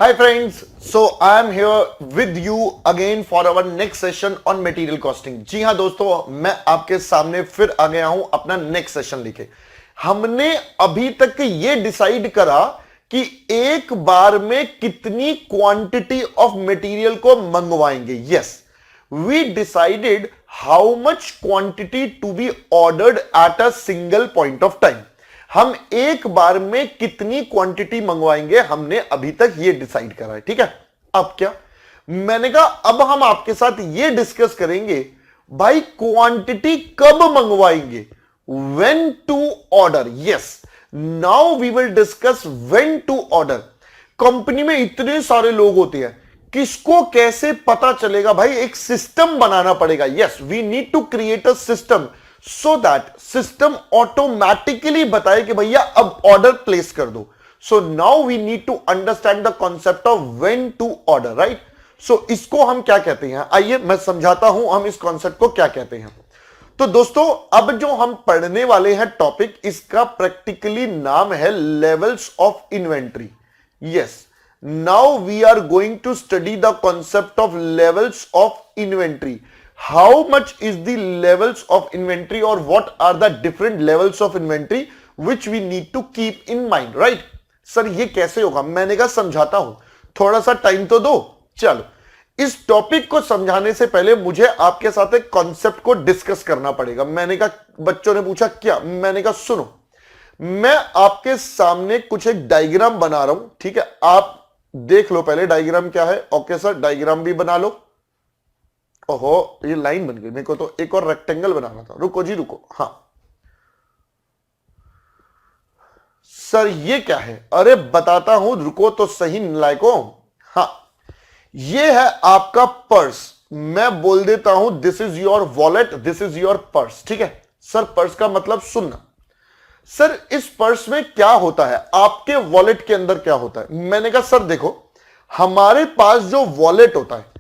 Hi friends, so I am here with you again for our next session on material costing. जी हाँ दोस्तों, मैं आपके सामने फिर आ गया हूं अपना नेक्स्ट सेशन लेके। हमने अभी तक ये डिसाइड करा कि एक बार में कितनी क्वांटिटी ऑफ मटेरियल को मंगवाएंगे। Yes, we decided how much quantity to be ordered at a single point of time. हम एक बार में कितनी क्वांटिटी मंगवाएंगे हमने अभी तक ये डिसाइड करा है। ठीक है, अब क्या, मैंने कहा अब हम आपके साथ ये डिस्कस करेंगे भाई क्वांटिटी कब मंगवाएंगे, when to order. Yes, now we will discuss when to order. Company में इतने सारे लोग होते हैं, किसको कैसे पता चलेगा भाई, एक सिस्टम बनाना पड़ेगा। Yes, we need to create a system so that system automatically बताए कि भैया अब ऑर्डर प्लेस कर दो। So now we need to understand the concept of when to order, right. So इसको हम क्या कहते हैं, आइए मैं समझाता हूं हम इस कॉन्सेप्ट को क्या कहते हैं। तो दोस्तों, अब जो हम पढ़ने वाले हैं टॉपिक, इसका प्रैक्टिकली नाम है levels of inventory. Yes, now we are going to study the concept of levels of inventory. How much is the levels of inventory, or what are the different levels of inventory which we need to keep in mind, right? Sir ये कैसे होगा, मैंने कहा समझाता हूं, थोड़ा सा time तो दो। चलो, इस टॉपिक को समझाने से पहले मुझे आपके साथ एक कॉन्सेप्ट को डिस्कस करना पड़ेगा। मैंने कहा, बच्चों ने पूछा क्या, मैंने कहा सुनो, मैं आपके सामने कुछ एक डायग्राम बना रहा हूं। ठीक है, आप देख लो पहले डायग्राम क्या है। ओके सर, डायग्राम भी बना लो। ओहो, ये लाइन बन गई, मेरे को तो एक और रेक्टेंगल बनाना था। रुको जी रुको, हाँ सर ये क्या है, अरे बताता हूं, रुको तो सही नालायको। हाँ, ये है आपका पर्स। मैं बोल देता हूं this is your wallet, this is your purse. ठीक है सर, पर्स का मतलब सुनना। सर इस पर्स में क्या होता है, आपके वॉलेट के अंदर क्या होता है। मैंने कहा सर देखो, हमारे पास जो वॉलेट होता है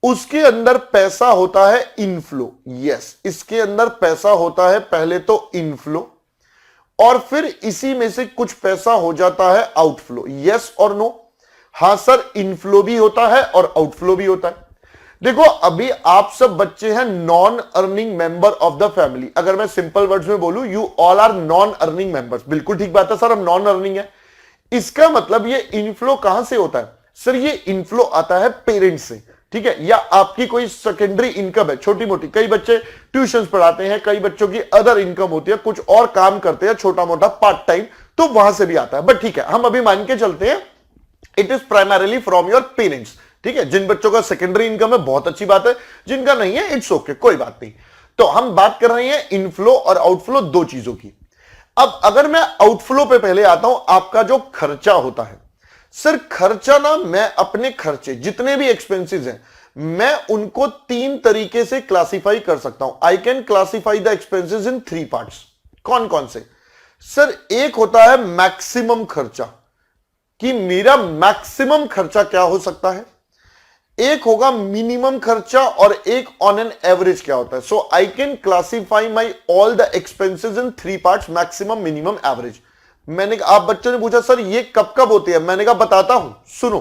उसके अंदर पैसा होता है इनफ्लो। यस, इसके अंदर पैसा होता है पहले तो इनफ्लो, और फिर इसी में से कुछ पैसा हो जाता है आउटफ्लो। यस और नो? हां सर, इनफ्लो भी होता है और आउटफ्लो भी होता है। देखो, अभी आप सब बच्चे हैं non earning member of the family. अगर मैं सिंपल वर्ड्स में बोलूं, you all are non earning members. बिल्कुल ठीक बात है सर, हम नॉन अर्निंग है। इसका मतलब ये इनफ्लो कहां से होता है सर, ये इनफ्लो आता है पेरेंट्स से। ठीक है, या आपकी कोई सेकेंडरी इनकम है छोटी मोटी, कई बच्चे ट्यूशंस पढ़ाते हैं, कई बच्चों की अदर इनकम होती है, कुछ और काम करते हैं छोटा मोटा पार्ट टाइम, तो वहां से भी आता है। बट ठीक है, हम अभी मान के चलते हैं it is primarily from your parents. ठीक है, जिन बच्चों का सेकेंडरी इनकम है बहुत अच्छी बात है, जिनका नहीं है इट्स ओके, कोई बात नहीं। तो हम बात कर रहे हैं इनफ्लो और आउटफ्लो, दो चीजों की। अब अगर मैं आउटफ्लो पे पहले आता हूं, आपका जो खर्चा होता है सर, खर्चा ना, मैं अपने खर्चे जितने भी एक्सपेंसेस हैं, मैं उनको तीन तरीके से क्लासिफाई कर सकता हूं। आई can classify the expenses in three parts. कौन कौन से सर, एक होता है मैक्सिमम खर्चा, कि मेरा मैक्सिमम खर्चा क्या हो सकता है, एक होगा मिनिमम खर्चा, और एक ऑन एन एवरेज क्या होता है। So I can classify my all the expenses in three parts, maximum, minimum, average. मैंने, आप बच्चों ने पूछा सर ये कब कब होती है, मैंने कहा बताता हूं, सुनो।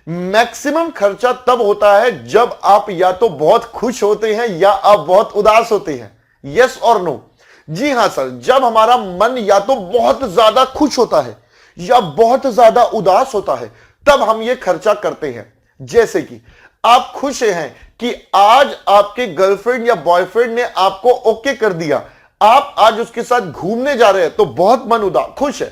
मैक्सिमम खर्चा तब होता है जब आप या तो बहुत खुश होते हैं या आप बहुत उदास होते हैं। यस और नो? जी हां सर, जब हमारा मन या तो बहुत ज्यादा खुश होता है या बहुत ज्यादा उदास होता है, तब हम ये खर्चा करते हैं। जैसे कि आप खुश हैं कि आज आपके गर्लफ्रेंड या बॉयफ्रेंड ने आपको ओके कर दिया, आप आज उसके साथ घूमने जा रहे हैं तो बहुत मन उदास खुश है,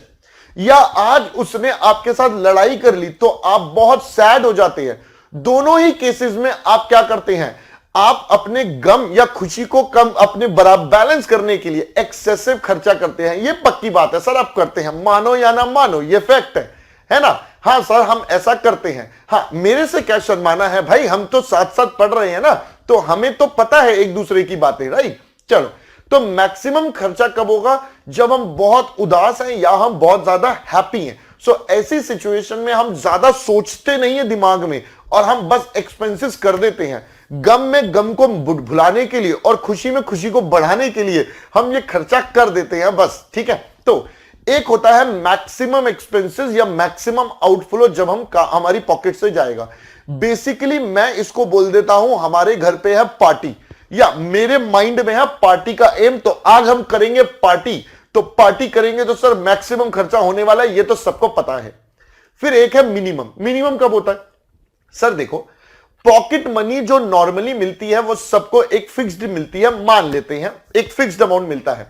या आज उसने आपके साथ लड़ाई कर ली तो आप बहुत सैड हो जाते हैं। दोनों ही केसेस में आप क्या करते हैं, आप अपने गम या खुशी को कम, अपने बराबर बैलेंस करने के लिए एक्सेसिव खर्चा करते हैं। ये पक्की बात है सर, आप करते हैं, मानो या ना मानो, ये फैक्ट है ना? हाँ सर, हम ऐसा करते हैं। हाँ, मेरे से क्या शर्माना है भाई, हम तो साथ साथ पढ़ रहे हैं ना, तो हमें तो पता है एक दूसरे की बातें, राइट। चलो, तो मैक्सिमम खर्चा कब होगा, जब हम बहुत उदास हैं या हम बहुत ज्यादा हैप्पी हैं। सो ऐसी सिचुएशन में हम ज्यादा सोचते नहीं है दिमाग में, और हम बस एक्सपेंसेस कर देते हैं। गम में गम को भुलाने के लिए और खुशी में खुशी को बढ़ाने के लिए हम ये खर्चा कर देते हैं बस। ठीक है, तो एक होता है मैक्सिमम एक्सपेंसेस या मैक्सिमम आउटफ्लो जब हमारी पॉकेट से जाएगा। बेसिकली मैं इसको बोल देता हूं हमारे घर पे है पार्टी, या मेरे माइंड में है पार्टी का एम, तो आज हम करेंगे पार्टी, तो पार्टी करेंगे तो सर मैक्सिमम खर्चा होने वाला है, ये तो सबको पता है। फिर एक है मिनिमम। मिनिमम कब होता है? सर देखो, पॉकेट मनी जो नॉर्मली मिलती है वो सबको एक फिक्स्ड मिलती है, मान लेते हैं एक फिक्स्ड अमाउंट मिलता है,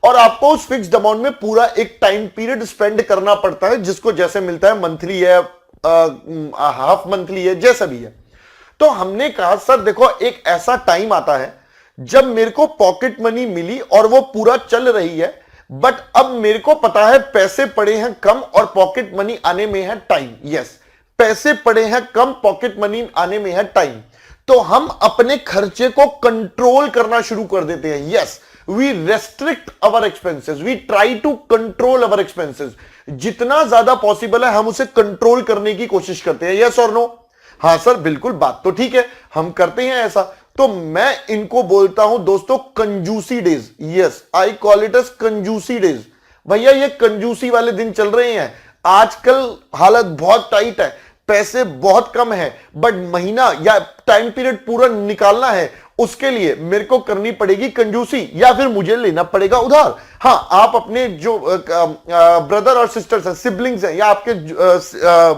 और आपको उस फिक्स्ड अमाउंट में पूरा एक टाइम पीरियड स्पेंड करना पड़ता है, जिसको जैसे मिलता है, मंथली है, हाफ मंथली है, जैसा भी है। तो हमने कहा सर देखो, एक ऐसा टाइम आता है जब मेरे को पॉकेट मनी मिली और वो पूरा चल रही है, बट अब मेरे को पता है पैसे पड़े हैं कम और पॉकेट मनी आने में है टाइम। यस, पैसे पड़े हैं कम, पॉकेट मनी आने में है टाइम, तो हम अपने खर्चे को कंट्रोल करना शुरू कर देते हैं। Yes, we restrict our expenses, we try to control our expenses. जितना ज्यादा पॉसिबल है हम उसे कंट्रोल करने की कोशिश करते हैं। यस और नो? हाँ सर बिल्कुल, बात तो ठीक है, हम करते हैं ऐसा। तो मैं इनको बोलता हूं दोस्तों कंजूसी days. Yes, I call it as कंजूसी डेज। भैया ये कंजूसी वाले दिन चल रहे हैं, आजकल हालत बहुत टाइट है, पैसे बहुत कम है, बट महीना या टाइम पीरियड पूरा निकालना है, उसके लिए मेरे को करनी पड़ेगी कंजूसी, या फिर मुझे लेना पड़ेगा उधार। हाँ, आप अपने जो ब्रदर और सिस्टर्स हैं, सिबलिंग्स हैं, या आपके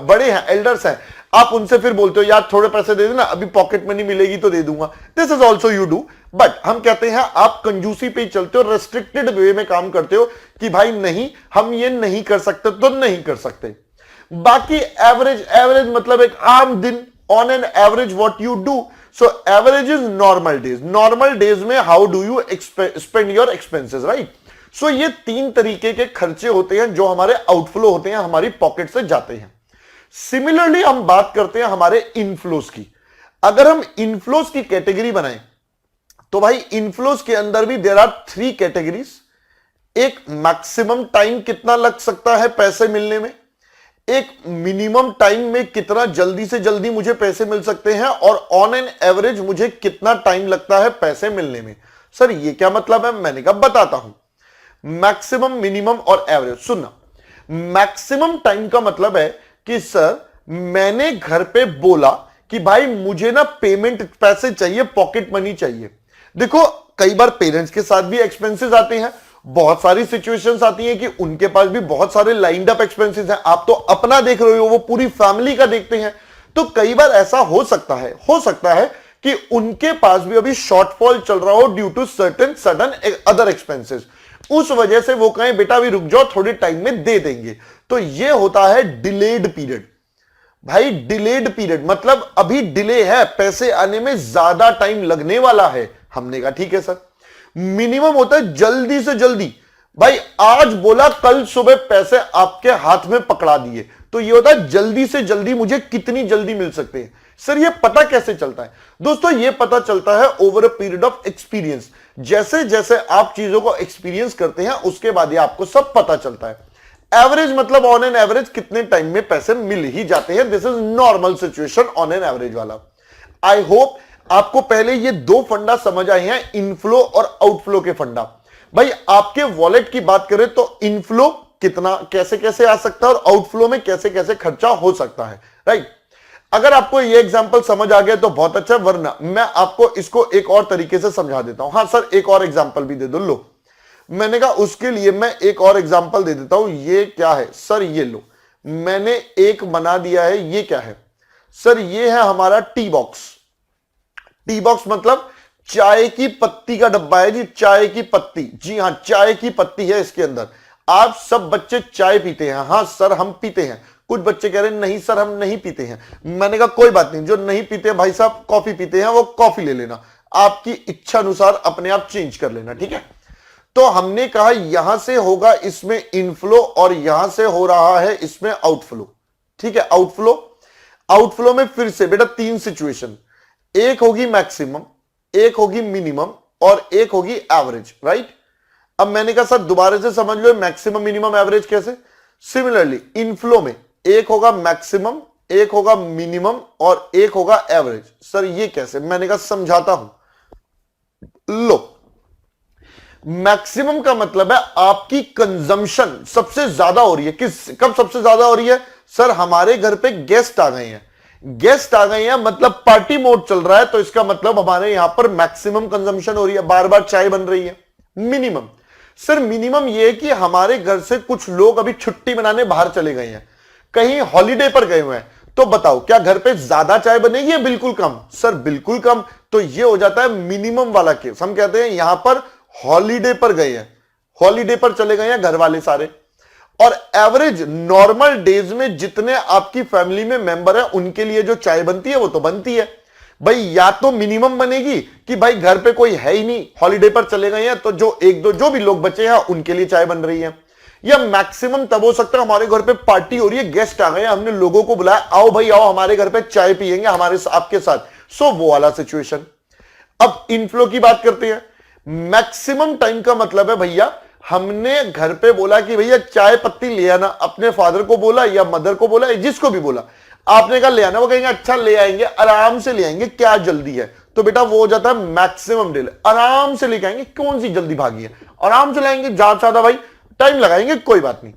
बड़े हैं, एल्डर्स हैं, आप उनसे फिर बोलते हो यार थोड़े पैसे दे देना, अभी पॉकेट मनी मिलेगी तो दे दूंगा। This is also you do, but हम कहते हैं आप कंजूसी पे ही चलते हो, रेस्ट्रिक्टेड वे में काम करते हो कि भाई नहीं, हम ये नहीं कर सकते तो नहीं कर सकते। बाकी एवरेज, एवरेज मतलब एक आम दिन, on an average what you do. So average is normal days. Normal days में how do you spend your expenses, right? So ये तीन तरीके के खर्चे होते हैं जो हमारे आउटफ्लो होते हैं, हमारी पॉकेट से जाते हैं। सिमिलरली हम बात करते हैं हमारे इनफ्लोस की। अगर हम इनफ्लोस की कैटेगरी बनाएं तो भाई इनफ्लोस के अंदर भी देयर आर 3 कैटेगरीज। एक मैक्सिमम टाइम कितना लग सकता है पैसे मिलने में, एक मिनिमम टाइम में कितना जल्दी से जल्दी मुझे पैसे मिल सकते हैं, और ऑन एन एवरेज मुझे कितना टाइम लगता है पैसे मिलने में। सर ये क्या मतलब है? मैंने कहा बताता हूं। मैक्सिमम, मिनिमम और एवरेज। सुनना, मैक्सिमम टाइम का मतलब है कि सर मैंने घर पे बोला कि भाई मुझे ना पेमेंट पैसे चाहिए, पॉकेट मनी चाहिए। देखो कई बार पेरेंट्स के साथ भी एक्सपेंसेस आते हैं, बहुत सारी सिचुएशंस आती हैं कि उनके पास भी बहुत सारे लाइंड अप एक्सपेंसेस हैं। आप तो अपना देख रहे हो, वो पूरी फैमिली का देखते हैं। तो कई बार ऐसा हो सकता है कि उनके पास भी अभी शॉर्टफॉल चल रहा हो due to certain sudden other expenses. उस वजह से वो कहें बेटा अभी रुक जाओ, थोड़े टाइम में दे देंगे। तो ये होता है डिलेड पीरियड। भाई डिलेड पीरियड मतलब अभी डिले है, पैसे आने में ज्यादा टाइम लगने वाला है। हमने कहा ठीक है सर। मिनिमम होता है जल्दी से जल्दी, भाई आज बोला कल सुबह पैसे आपके हाथ में पकड़ा दिए। तो ये होता है जल्दी से जल्दी, मुझे कितनी जल्दी मिल सकते हैं। सर ये पता कैसे चलता है? दोस्तों ये पता चलता है over a period of experience. जैसे जैसे आप चीजों को एक्सपीरियंस करते हैं उसके बाद ये आपको सब पता चलता है। एवरेज मतलब ऑन एन एवरेज कितने टाइम में पैसे मिल ही जाते हैं। This is normal situation on an average वाला। आई होप आपको पहले ये 2 फंडा समझ आए हैं, इनफ्लो और आउटफ्लो के फंडा। भाई आपके वॉलेट की बात करें तो इनफ्लो कितना कैसे कैसे आ सकता है और आउटफ्लो में कैसे कैसे खर्चा हो सकता है, राइट? अगर आपको ये एग्जांपल समझ आ गया तो बहुत अच्छा, वरना मैं आपको इसको एक और तरीके से समझा देता हूं। हाँ सर एक और एग्जांपल भी दे दो। लो, मैंने कहा उसके लिए मैं एक और एग्जांपल दे देता हूं। ये क्या है सर? ये लो, मैंने एक बना दिया है। ये क्या है सर? ये है हमारा टी बॉक्स। टी बॉक्स मतलब चाय की पत्ती का डब्बा है जी, चाय की पत्ती। जी हाँ, चाय की पत्ती है इसके अंदर। आप सब बच्चे चाय पीते हैं? हाँ सर हम पीते हैं। कुछ बच्चे कह रहे हैं नहीं सर हम नहीं पीते हैं। मैंने कहा कोई बात नहीं, जो नहीं पीते हैं भाई साहब कॉफी पीते हैं, वो कॉफी ले लेना, आपकी इच्छा अनुसार अपने आप चेंज कर लेना, ठीक है? तो हमने कहा यहां से होगा इसमें इनफ्लो और यहां से हो रहा है इसमें आउटफ्लो, ठीक है? आउटफ्लो में फिर से बेटा 3 सिचुएशन, एक होगी मैक्सिमम, एक होगी मिनिमम और एक होगी एवरेज, राइट? अब मैंने कहा सर दोबारा से समझ लो मैक्सिमम मिनिमम एवरेज कैसे। सिमिलरली इनफ्लो में एक होगा मैक्सिमम, एक होगा मिनिमम और एक होगा एवरेज। सर ये कैसे? मैंने कहा समझाता हूं। लो, मैक्सिमम का मतलब है आपकी कंजम्पशन सबसे ज्यादा हो रही है। कब सबसे ज्यादा हो रही है? सर हमारे घर पे गेस्ट आ गए हैं, गेस्ट आ गए हैं मतलब पार्टी मोड चल रहा है, तो इसका मतलब हमारे यहां पर मैक्सिमम कंजम्पशन हो रही है, बार बार चाय बन रही है। मिनिमम, सर मिनिमम यह है कि हमारे घर से कुछ लोग अभी छुट्टी मनाने बाहर चले गए हैं, कहीं हॉलीडे पर गए हुए हैं, तो बताओ क्या घर पे ज्यादा चाय बनेगी या बिल्कुल कम? सर बिल्कुल कम। तो ये हो जाता है मिनिमम वाला केस। हम कहते हैं यहां पर हॉलीडे पर गए हैं, हॉलीडे पर चले गए हैं घर वाले सारे, और एवरेज नॉर्मल डेज में जितने आपकी फैमिली में मेंबर है उनके लिए जो चाय बनती है वो तो बनती है भाई। या तो मिनिमम बनेगी कि भाई घर पे कोई है ही नहीं, हॉलीडे पर चले गए हैं, तो जो एक दो जो भी लोग बचे हैं उनके लिए चाय बन रही है। या मैक्सिमम तब हो सकता है हमारे घर पे पार्टी हो रही है, गेस्ट आ गए हैं, हमने लोगों को बुलाया, आओ भाई आओ हमारे घर पे चाय पियेंगे हमारे आपके साथ, सो वो वाला सिचुएशन। अब इनफ्लो की बात करते हैं। मैक्सिमम टाइम का मतलब है भैया हमने घर पे बोला कि भैया चाय पत्ती ले आना, अपने फादर को बोला या मदर को बोला, जिसको भी बोला, आपने कहा ले आना, वो कहेंगे अच्छा ले आएंगे, आराम से ले आएंगे, क्या जल्दी है? तो बेटा वो हो जाता है मैक्सिमम डिले। आराम से लेके आएंगे, कौन सी जल्दी भागी है, आराम से लाएंगे, ज्यादा ज्यादा भाई टाइम लगाएंगे कोई बात नहीं।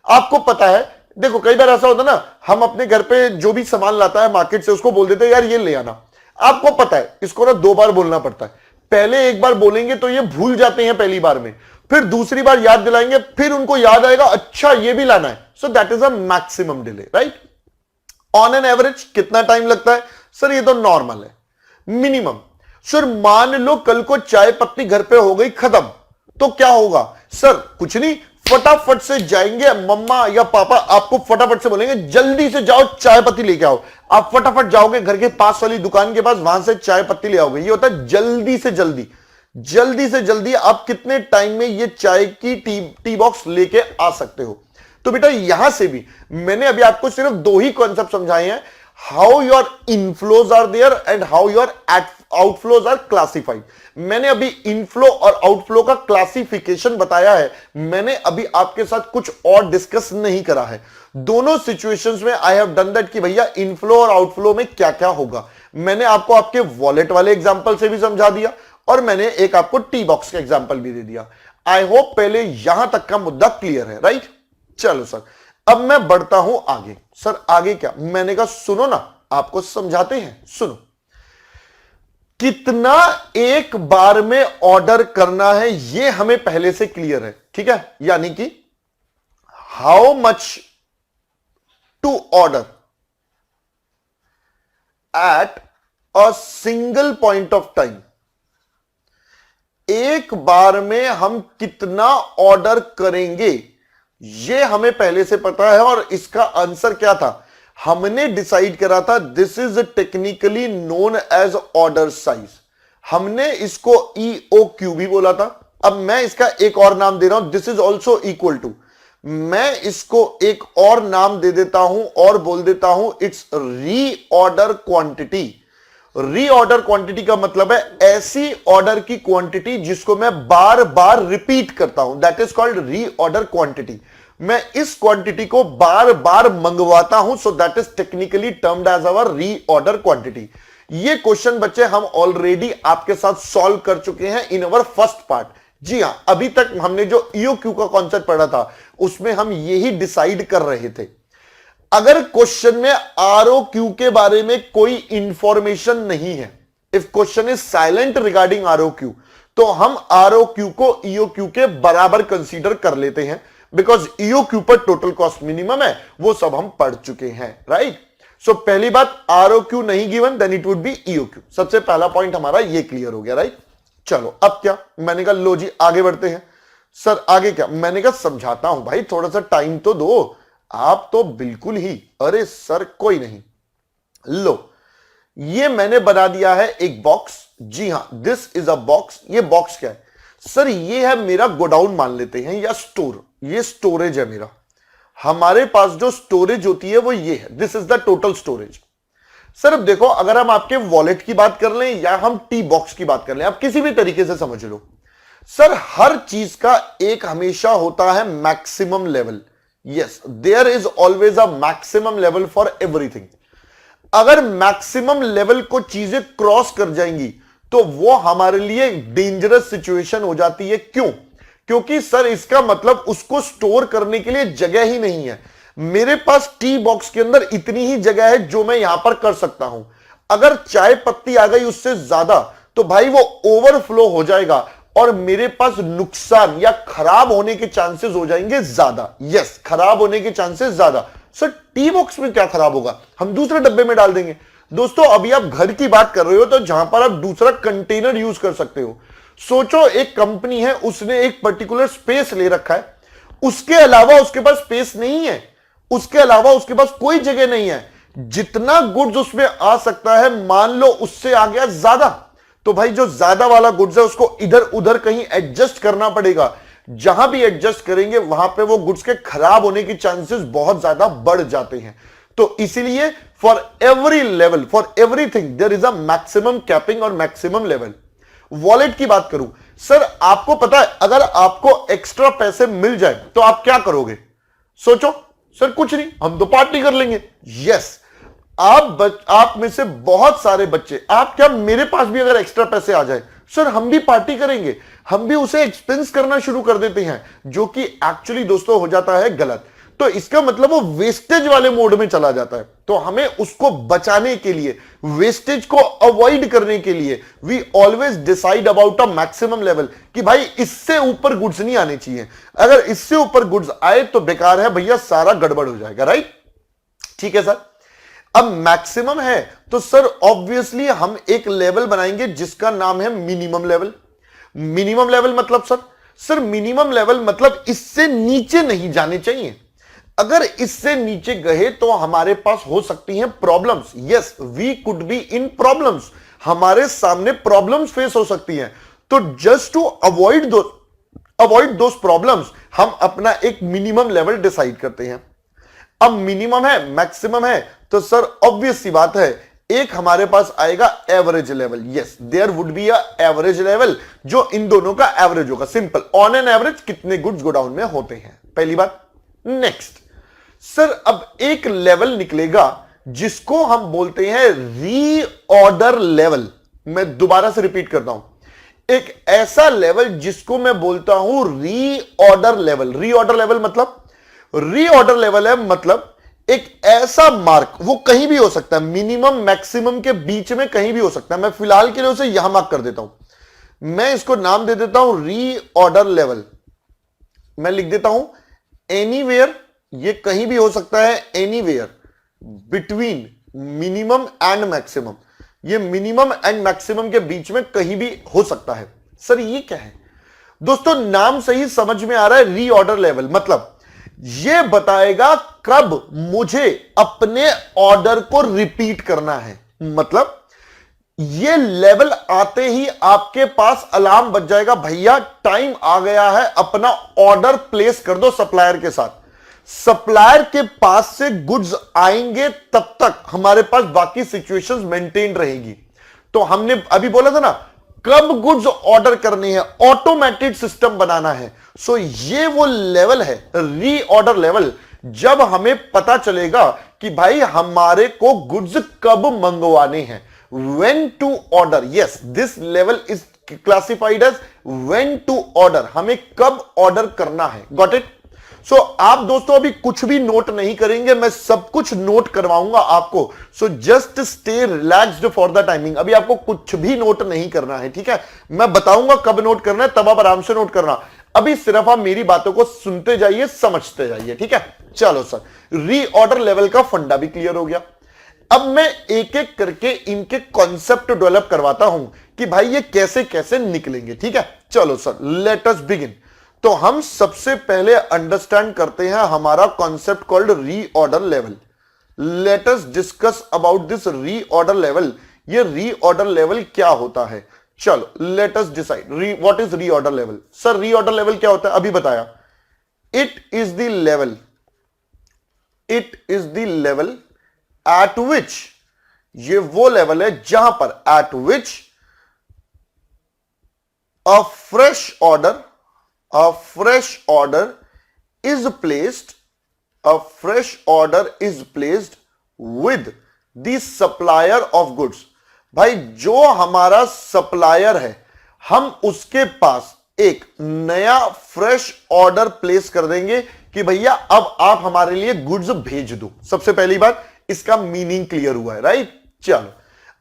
आपको पता है, देखो कई बार ऐसा होता है ना, हम अपने घर पे जो भी सामान लाता है मार्केट से उसको बोल देते हैं यार ये ले आना। आपको पता है इसको ना 2 बार बोलना पड़ता है, पहले एक बार बोलेंगे तो ये भूल जाते हैं पहली बार में, फिर दूसरी बार याद दिलाएंगे, फिर उनको याद आएगा अच्छा ये भी लाना है। सो that is a maximum delay, right. On an average कितना टाइम लगता है? सर ये तो नॉर्मल है। मिनिमम, सर मान लो कल को चाय पत्ती घर पे हो गई खत्म, तो क्या होगा? सर कुछ नहीं, फटाफट से जाएंगे, मम्मा या पापा आपको फटाफट से बोलेंगे जल्दी से जाओ चाय पत्ती लेके आओ। आप फटाफट जाओगे घर के पास वाली दुकान के पास, वहां से चाय पत्ती ले आओगे। ये होता है जल्दी से जल्दी। जल्दी से जल्दी आप कितने टाइम में ये चाय की टी बॉक्स लेके आ सकते हो? तो बेटा यहां से भी मैंने अभी आपको सिर्फ 2 ही कॉन्सेप्ट समझाए हैं, how your inflows are there and how your outflows are classified. मैंने अभी इनफ्लो और आउटफ्लो का क्लासिफिकेशन बताया है, मैंने अभी आपके साथ कुछ और डिस्कस नहीं करा है। दोनों सिचुएशंस में आई हैव डन दैट कि भैया इनफ्लो और आउटफ्लो में क्या क्या होगा। मैंने आपको आपके वॉलेट वाले एग्जांपल से भी समझा दिया, और मैंने एक आपको टी बॉक्स का एग्जांपल भी दे दिया। आई होप पहले यहां तक का मुद्दा क्लियर है, राइट। चलो सर अब मैं बढ़ता हूं आगे। सर आगे क्या? मैंने कहा सुनो ना, आपको समझाते हैं, सुनो। कितना एक बार में ऑर्डर करना है ये हमें पहले से क्लियर है, ठीक है। यानी कि how much to order at a single point of time. एक बार में हम कितना ऑर्डर करेंगे ये हमें पहले से पता है, और इसका आंसर क्या था? हमने डिसाइड करा था this is technically known as order size. हमने इसको EOQ भी बोला था। अब मैं इसका एक और नाम दे रहा हूं, this is also equal to, मैं इसको एक और नाम दे देता हूं और बोल देता हूं it's reorder quantity. Reorder quantity का मतलब है ऐसी ऑर्डर की क्वांटिटी जिसको मैं बार बार रिपीट करता हूं, that is called reorder quantity. मैं इस क्वांटिटी को बार बार मंगवाता हूं, so that is technically termed as our reorder quantity. ये क्वेश्चन बच्चे हम ऑलरेडी आपके साथ सॉल्व कर चुके हैं इन अवर फर्स्ट पार्ट। जी हां, अभी तक हमने जो EOQ का कॉन्सेप्ट पढ़ा था उसमें हम यही डिसाइड कर रहे थे। अगर क्वेश्चन में ROQ के बारे में कोई इंफॉर्मेशन नहीं है, if question is silent regarding ROQ, तो हम ROQ को EOQ के बराबर कंसीडर कर लेते हैं, बिकॉज EOQ पर टोटल कॉस्ट मिनिमम है, वो सब हम पढ़ चुके हैं, राइट। सो पहली बात ROQ नहीं given, then it would be EOQ। सबसे पहला पॉइंट हमारा ये क्लियर हो गया, राइट। चलो अब क्या? मैंने कहा लो जी आगे बढ़ते हैं। सर आगे क्या? मैंने कहा समझाता हूं भाई, थोड़ा सा टाइम तो दो। आप तो बिल्कुल ही, अरे सर कोई नहीं। लो ये मैंने बना दिया है एक बॉक्स। जी हां, दिस इज अ बॉक्स। ये बॉक्स क्या है? सर ये है मेरा गोडाउन मान लेते हैं, या स्टोर। ये स्टोरेज है मेरा। हमारे पास जो स्टोरेज होती है वो ये है, this is the total storage. Sir अब देखो, अगर हम आपके वॉलेट की बात कर लें या हम टी बॉक्स की बात कर लें, आप किसी भी तरीके से समझ लो, सर हर चीज का एक हमेशा होता है maximum level. Yes, there is always a maximum level for everything. अगर मैक्सिमम लेवल को चीजें क्रॉस कर जाएंगी तो वो हमारे लिए डेंजरस सिचुएशन हो जाती है। क्यों? क्योंकि सर इसका मतलब उसको स्टोर करने के लिए जगह ही नहीं है। मेरे पास टी बॉक्स के अंदर इतनी ही जगह है जो मैं यहां पर कर सकता हूं। अगर चाय पत्ती आ गई उससे ज्यादा तो भाई वो ओवरफ्लो हो जाएगा और मेरे पास नुकसान या खराब होने के चांसेस हो जाएंगे ज्यादा। यस, खराब होने के चांसेस ज्यादा। सर टी बॉक्स में क्या खराब होगा? हम दूसरे डब्बे में डाल देंगे। दोस्तों अभी आप घर की बात कर रहे हो तो जहां पर आप दूसरा कंटेनर यूज कर सकते हो। सोचो एक कंपनी है, उसने एक पर्टिकुलर स्पेस ले रखा है, उसके अलावा उसके पास स्पेस नहीं है, उसके अलावा उसके पास कोई जगह नहीं है। जितना गुड्स उसमें आ सकता है मान लो उससे आ गया ज्यादा, तो भाई जो ज्यादा वाला गुड्स है उसको इधर उधर कहीं एडजस्ट करना पड़ेगा। जहां भी एडजस्ट करेंगे वहां पे वो गुड्स के खराब होने की चांसेस बहुत ज्यादा बढ़ जाते हैं। तो इसीलिए for every level, for everything there is a maximum capping और मैक्सिमम लेवल। वॉलेट की बात करूं, सर आपको पता है अगर आपको एक्स्ट्रा पैसे मिल जाए तो आप क्या करोगे? सोचो। सर कुछ नहीं, हम तो पार्टी कर लेंगे। यस, आप में से बहुत सारे बच्चे, आप क्या, मेरे पास भी अगर एक्स्ट्रा पैसे आ जाए सर हम भी पार्टी करेंगे, हम भी उसे एक्सपेंस करना शुरू कर देते हैं, जो कि एक्चुअली दोस्तों हो जाता है गलत। तो इसका मतलब वो वेस्टेज वाले मोड में चला जाता है। तो हमें उसको बचाने के लिए, वेस्टेज को अवॉइड करने के लिए we always decide about a maximum level कि भाई इससे ऊपर गुड्स नहीं आने चाहिए। अगर इससे ऊपर गुड्स आए तो बेकार है भैया, सारा गड़बड़ हो जाएगा। राइट, ठीक है सर। अब मैक्सिमम है तो सर ऑब्वियसली हम एक लेवल बनाएंगे जिसका नाम है मिनिमम लेवल। मिनिमम लेवल मतलब सर मिनिमम लेवल मतलब इससे नीचे नहीं जाने चाहिए। अगर इससे नीचे गए तो हमारे पास हो सकती हैं problems. Yes, we could be in problems, हमारे सामने प्रॉब्लम्स फेस हो सकती हैं। तो just to avoid those problems हम अपना एक मिनिमम लेवल डिसाइड करते हैं। अब मिनिमम है, मैक्सिमम है, तो सर ऑब्वियस सी बात है एक हमारे पास आएगा average level. Yes, there would be a average level जो इन दोनों का एवरेज होगा। सिंपल, ऑन एन एवरेज कितने गुड्स गोडाउन में होते हैं, पहली बात। नेक्स्ट सर अब एक लेवल निकलेगा जिसको हम बोलते हैं रीऑर्डर लेवल। मैं दोबारा से रिपीट करता हूं, एक ऐसा लेवल जिसको मैं बोलता हूं रीऑर्डर लेवल। रीऑर्डर लेवल मतलब, रीऑर्डर लेवल है मतलब एक ऐसा मार्क, वो कहीं भी हो सकता है, मिनिमम मैक्सिमम के बीच में कहीं भी हो सकता है। मैं फिलहाल के लिए उसे यहां मार्क कर देता हूं, मैं इसको नाम दे देता हूं रीऑर्डर लेवल। मैं लिख देता हूं एनीवेयर, ये कहीं भी हो सकता है, anywhere between minimum and maximum. ये मिनिमम एंड मैक्सिमम के बीच में कहीं भी हो सकता है। सर ये क्या है? दोस्तों नाम से ही समझ में आ रहा है, रीऑर्डर लेवल मतलब ये बताएगा कब मुझे अपने ऑर्डर को रिपीट करना है। मतलब ये लेवल आते ही आपके पास अलार्म बज जाएगा, भैया टाइम आ गया है, अपना ऑर्डर प्लेस कर दो सप्लायर के साथ। सप्लायर के पास से गुड्स आएंगे तब तक हमारे पास बाकी सिचुएशंस मेंटेन रहेगी। तो हमने अभी बोला था ना, कब गुड्स ऑर्डर करने हैं, ऑटोमेटेड सिस्टम बनाना है। सो ये वो लेवल है रीऑर्डर लेवल, जब हमें पता चलेगा कि भाई हमारे को गुड्स कब मंगवाने हैं। When to order, yes this level is classified as when to order, हमें कब ऑर्डर करना है। Got it? सो आप दोस्तों अभी कुछ भी नोट नहीं करेंगे, मैं सब कुछ नोट करवाऊंगा आपको। So just stay relaxed for the timing. अभी आपको कुछ भी नोट नहीं करना है, ठीक है? मैं बताऊंगा कब नोट करना है, तब आप आराम से नोट करना। अभी सिर्फ आप मेरी बातों को सुनते जाइए, समझते जाइए, ठीक है? चलो सर, रीऑर्डर लेवल का फंडा भी क्लियर हो गया। अब मैं एक एक करके इनके कॉन्सेप्ट डेवलप करवाता हूं कि भाई ये कैसे कैसे निकलेंगे, ठीक है? चलो सर, लेट अस बिगिन। तो हम सबसे पहले अंडरस्टैंड करते हैं हमारा concept called reorder level. Let us discuss about this reorder level. ये रीऑर्डर लेवल क्या होता है? चलो let us decide what is reorder level. Sir reorder level क्या होता है? अभी बताया, it is the level, it is the level eight विच, ये वो लेवल है जहां पर eight which a fresh order, a fresh order is placed, a fresh order is placed with the supplier of goods। भाई जो हमारा सप्लायर है, हम उसके पास एक नया फ्रेश ऑर्डर प्लेस कर देंगे कि भैया अब आप हमारे लिए गुड्स भेज दो। सबसे पहली बात, इसका मीनिंग क्लियर हुआ है, राइट। चलो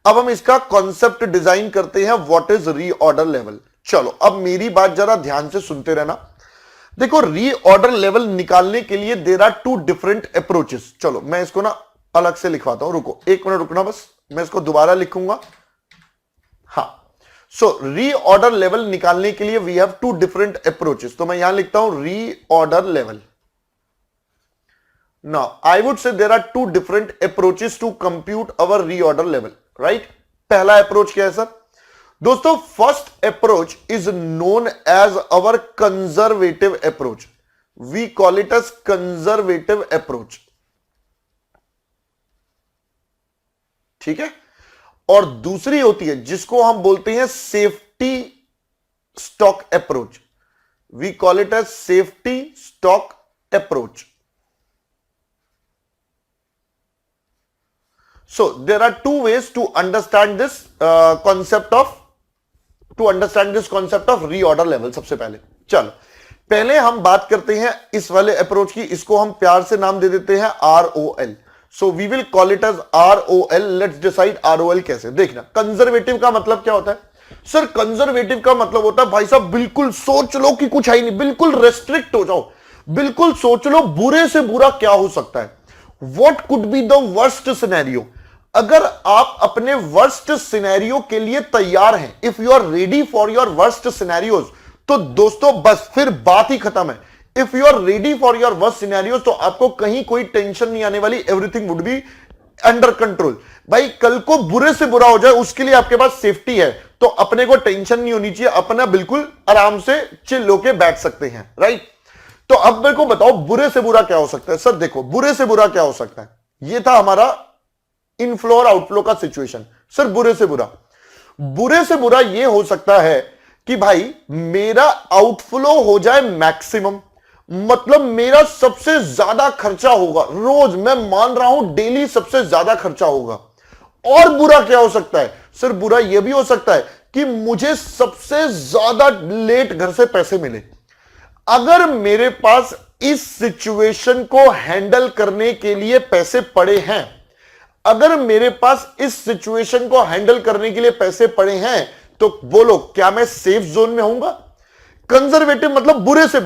अब हम इसका कॉन्सेप्ट डिजाइन करते हैं, व्हाट इज रीऑर्डर लेवल। चलो अब मेरी बात जरा ध्यान से सुनते रहना। देखो रीऑर्डर लेवल निकालने के लिए there are two different approaches. चलो मैं इसको ना अलग से लिखवाता हूं, रुको एक मिनट रुकना बस, मैं इसको दोबारा लिखूंगा। हाँ, सो रीऑर्डर लेवल निकालने के लिए we have two different approaches. तो मैं यहां लिखता हूं reorder level. Now I would say there are two different approaches to compute our reorder level, right. पहला अप्रोच क्या है सर? दोस्तों first approach is known as our conservative approach. We call it as conservative approach, ठीक है। और दूसरी होती है जिसको हम बोलते हैं safety stock approach. We call it as safety stock approach. So there are two ways to understand this concept of reorder level। सबसे पहले चलो पहले हम बात करते हैं इस वाले अप्रोच की, इसको हम प्यार से नाम दे देते हैं ROL। So we will call it as ROL। Let's decide ROL कैसे। देखना कंजर्वेटिव का मतलब क्या होता है सर? कंजर्वेटिव का मतलब होता है भाई साहब बिल्कुल सोच लो कि कुछ है ही नहीं, बिल्कुल रेस्ट्रिक्ट हो जाओ, बिल्कुल सोच लो बुरे से बुरा क्या हो सकता है। What could be the worst scenario? अगर आप अपने वर्स्ट सिनेरियो के लिए तैयार हैं, if you are ready for your worst scenarios, तो दोस्तों बस फिर बात ही खत्म है। If you are ready for your worst scenarios तो आपको कहीं कोई टेंशन नहीं आने वाली, everything would be under control. भाई कल को बुरे से बुरा हो जाए उसके लिए आपके पास सेफ्टी है, तो अपने को टेंशन नहीं होनी चाहिए, अपना बिल्कुल आराम से चिल होके बैठ सकते हैं, राइट। तो अब मेरे को बताओ बुरे से बुरा क्या हो सकता है? सर देखो बुरे से बुरा क्या हो सकता है, ये था हमारा इनफ्लो और आउटफ्लो का सिचुएशन। सर बुरे से बुरा ये हो सकता है कि भाई मेरा आउटफ्लो हो जाए मैक्सिमम, मतलब मेरा सबसे ज्यादा खर्चा होगा रोज, मैं मान रहा हूं डेली सबसे ज्यादा खर्चा होगा। और बुरा क्या हो सकता है? सर बुरा यह भी हो सकता है कि मुझे सबसे ज्यादा लेट घर से पैसे मिले। अगर मेरे पास इस सिचुएशन को हैंडल करने के लिए पैसे पड़े हैं, अगर मेरे पास इस सिचुएशन को हैंडल करने के लिए पैसे पड़े हैं, तो बोलो क्या मैं सेफ जोन में होऊंगा? कंजर्वेटिव मतलब बुरे से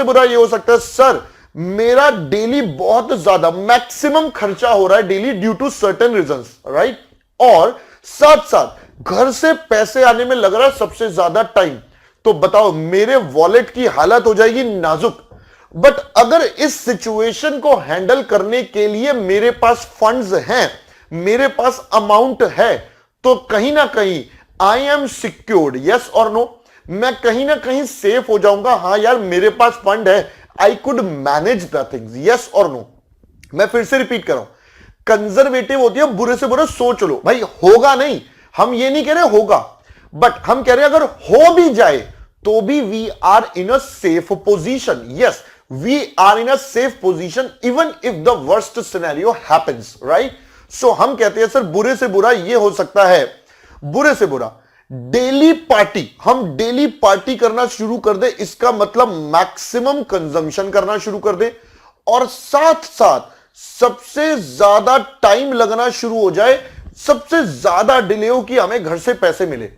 बुरा ये हो सकता है सर मेरा डेली बहुत ज्यादा मैक्सिमम खर्चा हो रहा है daily due to certain reasons, right. और साथ साथ घर से पैसे आने में लग रहा है सबसे ज्यादा टाइम, तो बताओ मेरे वॉलेट की हालत हो जाएगी नाजुक। बट अगर इस सिचुएशन को हैंडल करने के लिए मेरे पास फंड्स हैं, मेरे पास अमाउंट है, तो कहीं ना कहीं आई एम सिक्योर्ड, यस और नो, मैं कहीं ना कहीं सेफ हो जाऊंगा। हाँ यार मेरे पास फंड है, I could manage the things, yes और नो। मैं फिर से रिपीट कर रहा हूं, कंजर्वेटिव होती है बुरे से बुरा सोच लो। भाई होगा नहीं, हम ये नहीं कह रहे होगा, बट हम कह रहे हैं अगर हो भी जाए तो भी we are in a safe position. Yes, we are in a safe position even if the worst scenario happens, right? So हम कहते हैं सर बुरे से बुरा ये हो सकता है, बुरे से बुरा डेली पार्टी, हम डेली पार्टी करना शुरू कर दे, इसका मतलब मैक्सिमम कंजम्पशन करना शुरू कर दे, और साथ साथ सबसे ज्यादा टाइम लगना शुरू हो जाए, सबसे ज्यादा डिले हो कि हमें घर से पैसे मिले।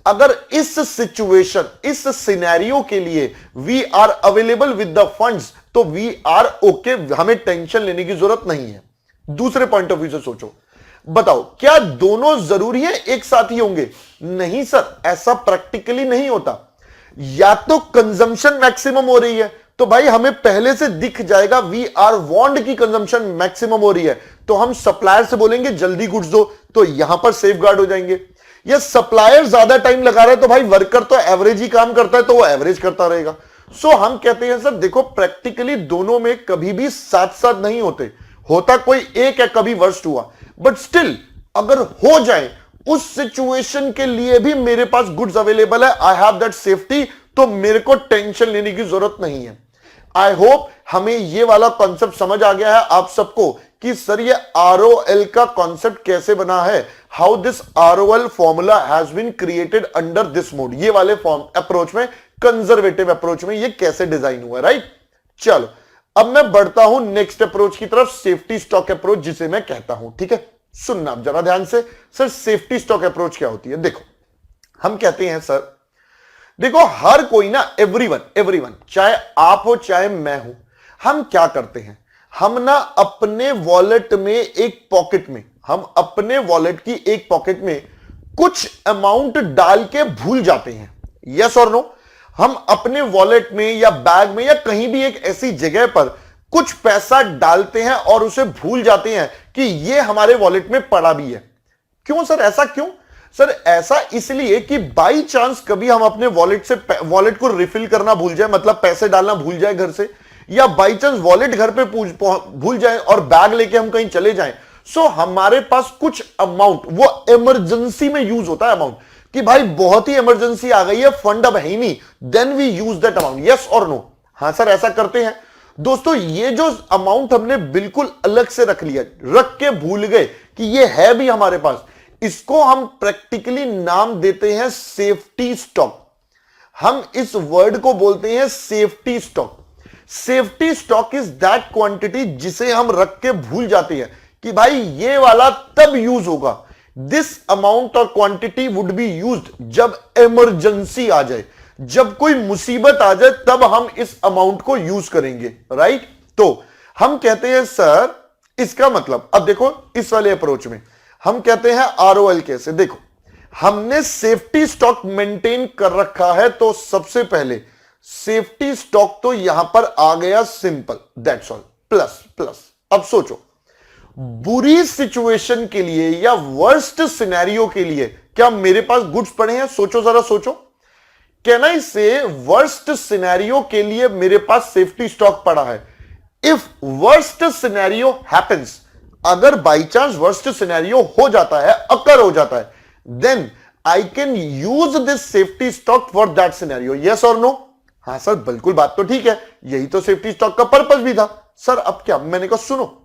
अगर इस सिचुएशन, इस सिनेरियो के लिए we are available with the funds, तो वी आर ओके, हमें टेंशन लेने की जरूरत नहीं है। दूसरे पॉइंट ऑफ व्यू से सोचो, बताओ क्या दोनों जरूरी है एक साथ ही होंगे? नहीं सर, ऐसा प्रैक्टिकली नहीं होता। या तो कंजम्पशन मैक्सिमम हो रही है तो भाई हमें पहले से दिख जाएगा वी आर वांट की कंजम्पशन मैक्सिमम हो रही है, तो हम सप्लायर से बोलेंगे जल्दी गुड्स दो, तो यहां पर सेफ गार्ड हो जाएंगे। या सप्लायर ज्यादा टाइम लगा रहा है तो भाई वर्कर तो एवरेज ही काम करता है, तो वो एवरेज करता रहेगा। सो हम कहते हैं सर देखो प्रैक्टिकली दोनों में कभी भी साथ साथ नहीं होते, होता कोई एक है, कभी वर्स्ट हुआ, बट स्टिल अगर हो जाए उस सिचुएशन के लिए भी मेरे पास गुड्स अवेलेबल है, आई हैव दैट सेफ्टी, तो मेरे को टेंशन लेने की जरूरत नहीं है। आई होप हमें ये वाला कॉन्सेप्ट समझ आ गया है आप सबको कि सर ये ROL का कॉन्सेप्ट कैसे बना है, how this ROL formula has been created under this mode, ये वाले फॉर्म अप्रोच में, कंजर्वेटिव अप्रोच में ये कैसे डिजाइन हुआ, राइट। चलो अब मैं बढ़ता हूं नेक्स्ट अप्रोच की तरफ, सेफ्टी स्टॉक अप्रोच जिसे मैं कहता हूं, ठीक है। सुनना आप जरा ध्यान से, सर सेफ्टी स्टॉक अप्रोच क्या होती है। देखो हम कहते हैं सर, देखो हर कोई ना, एवरीवन चाहे आप हो चाहे मैं हूं, हम क्या करते हैं, हम ना अपने वॉलेट में एक पॉकेट में, हम अपने वॉलेट की एक पॉकेट में कुछ अमाउंट डाल के भूल जाते हैं, यस और नो। हम अपने वॉलेट में या बैग में या कहीं भी एक ऐसी जगह पर कुछ पैसा डालते हैं और उसे भूल जाते हैं कि ये हमारे वॉलेट में पड़ा भी है। क्यों सर, ऐसा क्यों? सर ऐसा इसलिए कि बाई चांस कभी हम अपने वॉलेट को रिफिल करना भूल जाए, मतलब पैसे डालना भूल जाए घर से, या बाई चांस वॉलेट घर पे भूल जाए और बैग लेके हम कहीं चले जाएं, सो हमारे पास कुछ अमाउंट, वो इमरजेंसी में यूज होता है अमाउंट, कि भाई बहुत ही इमरजेंसी आ गई है, फंड अब है ही नहीं, then we use that amount, yes और नो। हाँ सर ऐसा करते हैं। दोस्तों ये जो अमाउंट हमने बिल्कुल अलग से रख लिया, रख के भूल गए कि ये है भी हमारे पास, इसको हम प्रैक्टिकली नाम देते हैं सेफ्टी स्टॉक। हम इस वर्ड को बोलते हैं safety stock. Safety stock is that quantity जिसे हम रख के भूल जाते हैं कि भाई ये वाला तब यूज होगा, दिस अमाउंट और क्वांटिटी वुड बी यूज्ड जब इमरजेंसी आ जाए, जब कोई मुसीबत आ जाए तब हम इस अमाउंट को यूज करेंगे, राइट। तो हम कहते हैं सर इसका मतलब, अब देखो इस वाले अप्रोच में हम कहते हैं ROL कैसे। देखो हमने सेफ्टी स्टॉक मेंटेन कर रखा है, तो सबसे पहले सेफ्टी स्टॉक तो यहां पर आ गया simple, that's all, plus plus. अब सोचो बुरी सिचुएशन के लिए या वर्स्ट सिनेरियो के लिए क्या मेरे पास गुड्स पड़े हैं? सोचो जरा सोचो, कैन आई से वर्स्ट सिनेरियो के लिए मेरे पास सेफ्टी स्टॉक पड़ा है। इफ वर्स्ट सिनेरियो हैपेंस, अगर बाई चांस वर्स्ट सिनेरियो हो जाता है, अकर हो जाता है, then I can use this safety stock for that scenario, yes और नो। हाँ सर बिल्कुल, बात तो ठीक है, यही तो सेफ्टी स्टॉक का पर्पस भी था। सर अब क्या? मैंने कहा सुनो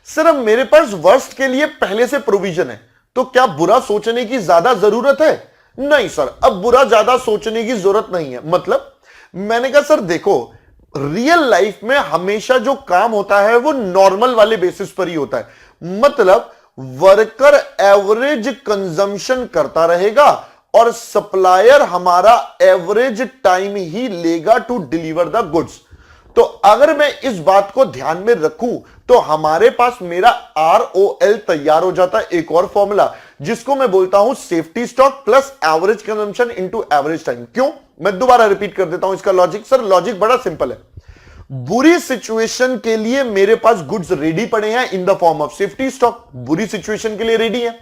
सर, अब मेरे पास वर्स्ट के लिए पहले से प्रोविजन है, तो क्या बुरा सोचने की ज्यादा जरूरत है? नहीं सर, अब बुरा ज्यादा सोचने की जरूरत नहीं है। मतलब मैंने कहा सर देखो, रियल लाइफ में हमेशा जो काम होता है वो नॉर्मल वाले बेसिस पर ही होता है, मतलब वर्कर एवरेज कंजम्पशन करता रहेगा और सप्लायर हमारा एवरेज टाइम ही लेगा टू डिलीवर द गुड्स। तो अगर मैं इस बात को ध्यान में रखूं तो हमारे पास मेरा ROL तैयार हो जाता है, एक और फॉर्मूला जिसको मैं बोलता हूं safety stock plus average consumption into average time. क्यों? मैं दोबारा रिपीट कर देता हूं इसका लॉजिक। सर लॉजिक बड़ा सिंपल है, बुरी सिचुएशन के लिए मेरे पास गुड्स रेडी पड़े हैं in the form of safety stock, बुरी सिचुएशन के लिए रेडी है।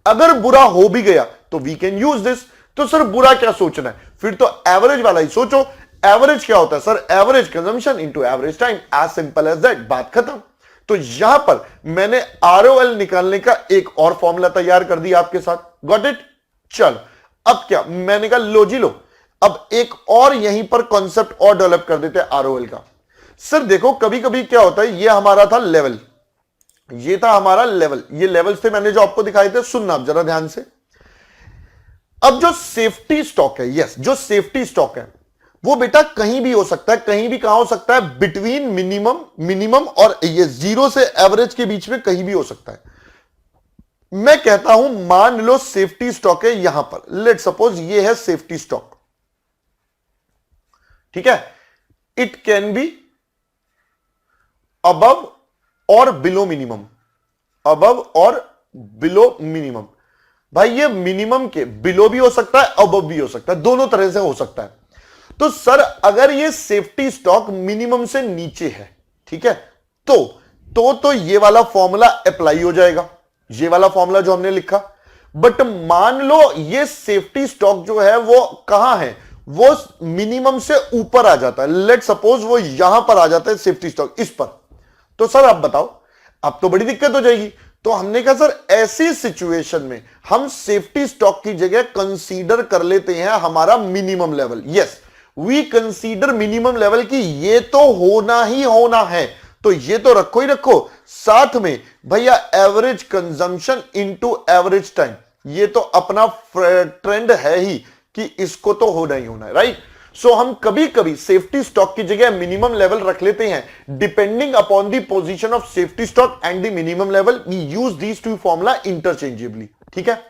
अगर बुरा हो भी गया तो वी कैन यूज दिस। तो सर बुरा क्या सोचना है, फिर तो एवरेज वाला ही सोचो। एवरेज क्या होता है sir? Average consumption into average time, as simple as that, बात खत्म। तो यहां पर मैंने ROL निकालने का एक और फॉर्मूला तैयार कर दिया आपके साथ, गॉट इट। चल अब क्या, मैंने कहा लो जी लो, अब एक और यहीं पर कॉन्सेप्ट और डेवलप कर देते हैं ROL का। सर देखो कभी कभी क्या होता है, ये हमारा था लेवल, ये था हमारा लेवल, ये लेवल्स थे मैंने जो आपको दिखाए थे, सुनना आप जरा ध्यान से। अब जो सेफ्टी स्टॉक है, यस जो सेफ्टी स्टॉक है वो बेटा कहीं भी हो सकता है, कहीं भी कहां हो सकता है, बिटवीन मिनिमम और ये 0 से एवरेज के बीच में कहीं भी हो सकता है। मैं कहता हूं मान लो सेफ्टी स्टॉक है यहां पर, लेट सपोज ये है सेफ्टी स्टॉक, ठीक है। इट कैन बी अबव और बिलो मिनिमम, अबव और बिलो मिनिमम। भाई ये मिनिमम के बिलो भी हो सकता है, अबव भी हो सकता है, दोनों तरह से हो सकता है। तो सर अगर ये सेफ्टी स्टॉक मिनिमम से नीचे है, ठीक है, तो ये वाला फॉर्मूला अप्लाई हो जाएगा, ये वाला फॉर्मूला जो हमने लिखा। बट मान लो ये सेफ्टी स्टॉक जो है वो कहां है, वो मिनिमम से ऊपर आ जाता है, लेट सपोज वो यहां पर आ जाता है सेफ्टी स्टॉक इस पर। तो सर आप बताओ, अब तो बड़ी दिक्कत हो जाएगी। तो हमने कहा सर ऐसी सिचुएशन में हम सेफ्टी स्टॉक की जगह कंसीडर कर लेते हैं हमारा minimum level. Yes we consider minimum level की ये तो होना ही होना है, तो ये तो रखो ही रखो, साथ में भैया average consumption into average time, ये तो अपना ट्रेंड है ही कि इसको तो होना ही होना है, राइट। सो हम कभी कभी सेफ्टी स्टॉक की जगह मिनिमम लेवल रख लेते हैं, depending upon the position of safety stock and the minimum level, we use these two formula interchangeably, ठीक है।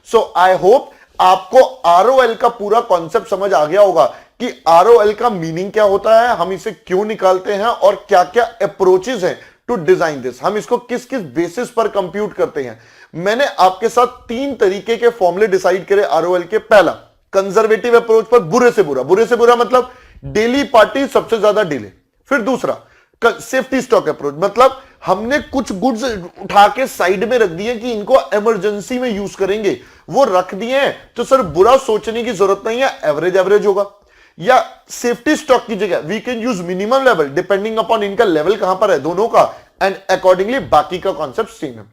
सो आई होप आपको आरओएल का पूरा कॉन्सेप्ट समझ आ गया होगा कि आरओएल का मीनिंग क्या होता है, हम इसे क्यों निकालते हैं और क्या क्या अप्रोचेस हैं टू डिजाइन दिस, हम इसको किस किस बेसिस पर कंप्यूट करते हैं। मैंने आपके साथ 3 तरीके के फॉर्मूले डिसाइड करे आरओएल के। पहला, कंजर्वेटिव अप्रोच पर बुरे से बुरा मतलब डेली पार्टी सबसे ज्यादा डिले। फिर दूसरा, सेफ्टी स्टॉक अप्रोच, मतलब हमने कुछ गुड्स उठा के साइड में रख दिए कि इनको इमरजेंसी में यूज करेंगे, वो रख दिए हैं तो सर बुरा सोचने की जरूरत नहीं है, एवरेज एवरेज होगा। या सेफ्टी स्टॉक की जगह we can use minimum level depending upon इनका लेवल कहां पर है दोनों का, एंड अकॉर्डिंगली बाकी का कॉन्सेप्ट सेम है।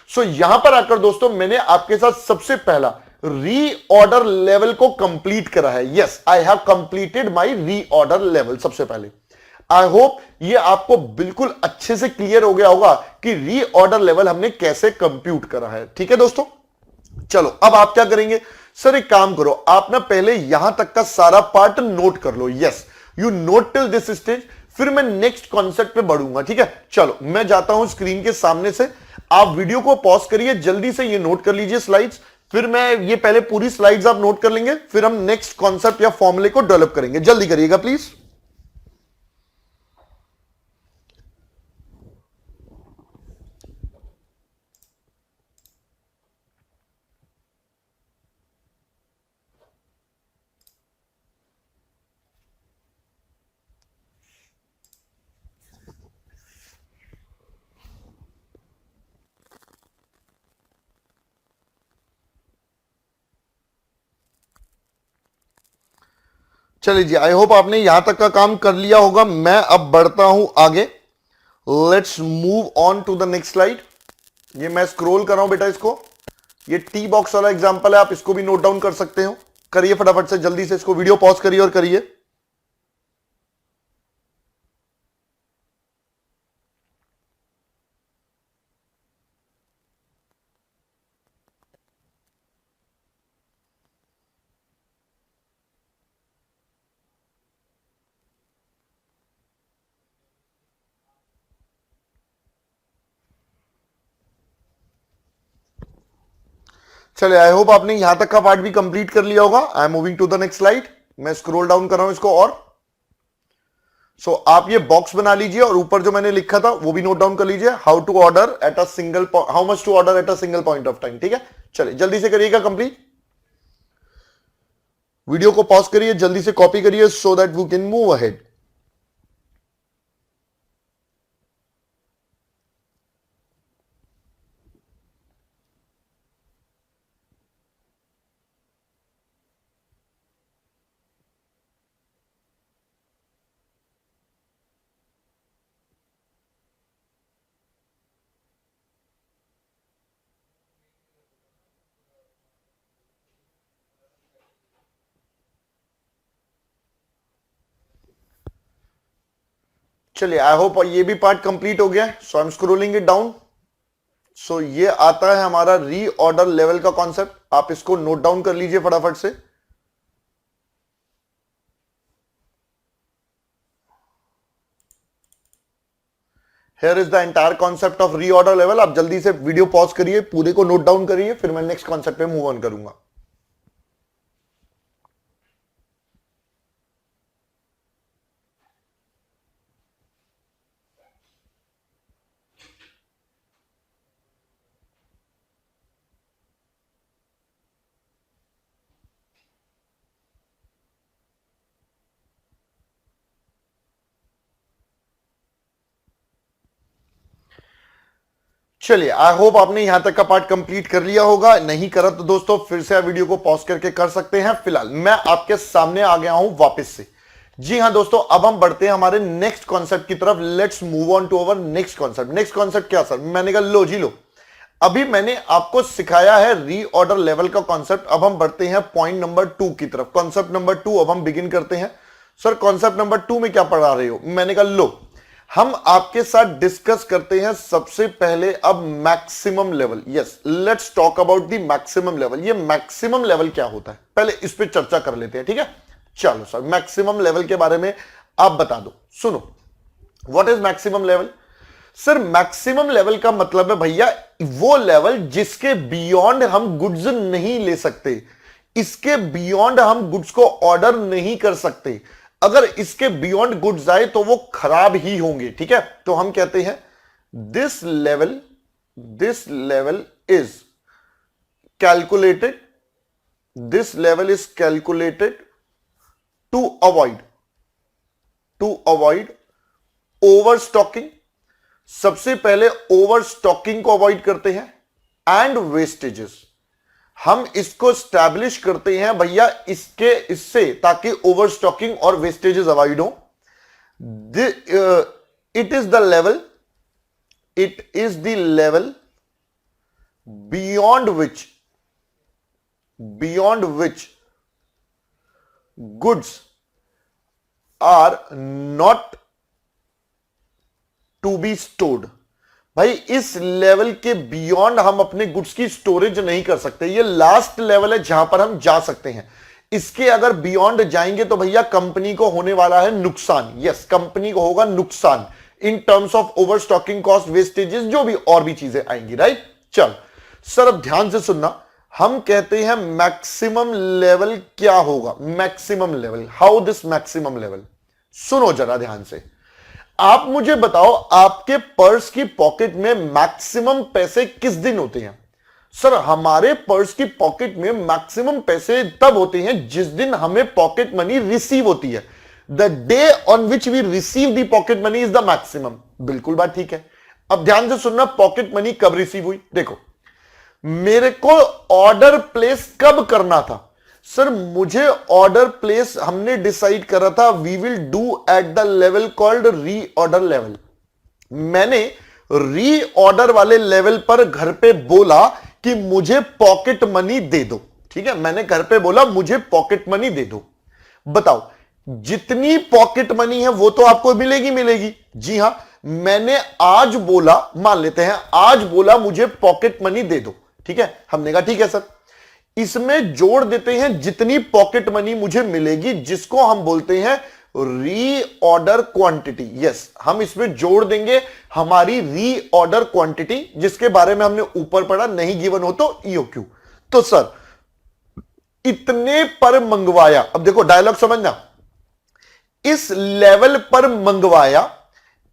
सो यहां पर आकर दोस्तों मैंने आपके साथ सबसे पहला रीऑर्डर लेवल को कंप्लीट करा है। Yes, I have completed my reorder level. सबसे पहले आई होप ये आपको बिल्कुल अच्छे से क्लियर हो गया होगा कि रीऑर्डर लेवल हमने कैसे कंप्यूट करा है, ठीक है दोस्तों। चलो अब आप क्या करेंगे, सर एक काम करो, आप ना पहले यहां तक का सारा पार्ट नोट कर लो। Yes, you note till this stage, फिर मैं नेक्स्ट कॉन्सेप्ट पे बढ़ूंगा, ठीक है। चलो मैं जाता हूं स्क्रीन के सामने से, आप वीडियो को पॉज करिए, जल्दी से ये नोट कर लीजिए स्लाइड्स, फिर मैं ये पहले पूरी स्लाइड्स आप नोट कर लेंगे, फिर हम नेक्स्ट कॉन्सेप्ट या फॉर्मूले को डेवलप करेंगे। जल्दी करिएगा प्लीज। चलिए जी, आई होप आपने यहां तक का काम कर लिया होगा। मैं अब बढ़ता हूं आगे, let's move on to the next slide. ये मैं स्क्रॉल कर रहा हूं बेटा इसको, ये टी बॉक्स वाला एग्जांपल है, आप इसको भी नोट डाउन कर सकते हो। करिए फटाफट से, जल्दी से इसको वीडियो पॉज करिए और करिए। चलिए आई होप आपने यहां तक का पार्ट भी कंप्लीट कर लिया होगा। I am moving to the next slide, मैं स्क्रॉल डाउन कर रहा हूं इसको और आप ये बॉक्स बना लीजिए और ऊपर जो मैंने लिखा था वो भी नोट डाउन कर लीजिए, how to order at a single, how much to order at a single point of time, ठीक है। चलिए जल्दी से करिएगा कंप्लीट, वीडियो को पॉज करिए, जल्दी से कॉपी करिए so that we can move ahead. चलिए आई होप ये भी पार्ट कंप्लीट हो गया है। So I am scrolling it down. So ये आता है हमारा रीऑर्डर लेवल का कॉन्सेप्ट, आप इसको नोट डाउन कर लीजिए फटाफट से। Here is the entire concept of reorder level। आप जल्दी से वीडियो पॉज करिए, पूरे को नोट डाउन करिए, फिर मैं नेक्स्ट कॉन्सेप्ट पे मूव ऑन करूंगा। चलिए आई होप आपने यहां तक का पार्ट कंप्लीट कर लिया होगा, नहीं करा तो दोस्तों फिर से वीडियो को पॉज करके कर सकते हैं। फिलहाल मैं आपके सामने आ गया हूं वापस से। जी हां दोस्तों, अब हम बढ़ते हैं हमारे नेक्स्ट कॉन्सेप्ट की तरफ। Let's move on to our next concept. Next concept क्या सर? मैंने कहा लो जी लो, अभी मैंने आपको सिखाया है रीऑर्डर लेवल का कॉन्सेप्ट। अब हम बढ़ते हैं पॉइंट नंबर 2 की तरफ, कॉन्सेप्ट नंबर 2 अब हम बिगिन करते हैं। सर कॉन्सेप्ट नंबर 2 में क्या पढ़ा रहे हो? मैंने कहा लो, हम आपके साथ डिस्कस करते हैं सबसे पहले अब maximum level. Yes, let's talk about the maximum level. ये मैक्सिमम लेवल क्या होता है पहले इस पे चर्चा कर लेते हैं, ठीक है। चलो सर, मैक्सिमम लेवल के बारे में आप बता दो। सुनो, what is maximum level? Sir maximum level का मतलब है भैया वो लेवल जिसके बियॉन्ड हम गुड्स नहीं ले सकते, इसके बियॉन्ड हम गुड्स को ऑर्डर नहीं कर सकते। अगर इसके बियॉन्ड गुड्स आए तो वो खराब ही होंगे, ठीक है। तो हम कहते हैं this level is calculated, this level is calculated to avoid overstocking. सबसे पहले ओवरस्टॉकिंग को अवॉइड करते हैं एंड वेस्टेजेस। हम इसको स्टैब्लिश करते हैं भैया इससे ताकि ओवरस्टॉकिंग और वेस्टेजेस अवॉइड हो। It is the level beyond which goods are not to be stored. भाई इस लेवल के बियॉन्ड हम अपने गुड्स की स्टोरेज नहीं कर सकते। ये लास्ट लेवल है जहां पर हम जा सकते हैं। इसके अगर बियॉन्ड जाएंगे तो भैया कंपनी को होने वाला है नुकसान। यस, कंपनी को होगा नुकसान in terms of overstocking, cost, wastages, जो भी और भी चीजें आएंगी, राइट। चल सर अब ध्यान से सुनना, हम कहते हैं मैक्सिमम लेवल क्या होगा। Maximum level, how this maximum level, सुनो जरा ध्यान से। आप मुझे बताओ आपके पर्स की पॉकेट में मैक्सिमम पैसे किस दिन होते हैं? सर हमारे पर्स की पॉकेट में मैक्सिमम पैसे तब होते हैं जिस दिन हमें पॉकेट मनी रिसीव होती है। The day on which we receive the pocket money is the maximum. बिल्कुल बात ठीक है। अब ध्यान से सुनना, पॉकेट मनी कब रिसीव हुई? देखो, मेरे को ऑर्डर प्लेस कब करना था? सर मुझे ऑर्डर प्लेस हमने डिसाइड करा था we will do at the level called reorder level. मैंने री ऑर्डर वाले लेवल पर घर पे बोला कि मुझे पॉकेट मनी दे दो, ठीक है। मैंने घर पे बोला मुझे पॉकेट मनी दे दो। बताओ जितनी पॉकेट मनी है वो तो आपको मिलेगी। जी हां, मैंने आज बोला, मान लेते हैं आज बोला मुझे पॉकेट मनी दे दो, ठीक है। हमने कहा ठीक है सर। इसमें जोड़ देते हैं जितनी पॉकेट मनी मुझे मिलेगी, जिसको हम बोलते हैं री ऑर्डर क्वांटिटी। यस, हम इसमें जोड़ देंगे हमारी री ऑर्डर क्वांटिटी, जिसके बारे में हमने ऊपर पढ़ा, नहीं गिवन हो तो ईओक्यू। तो सर इतने पर मंगवाया, अब देखो डायलॉग समझना, इस लेवल पर मंगवाया,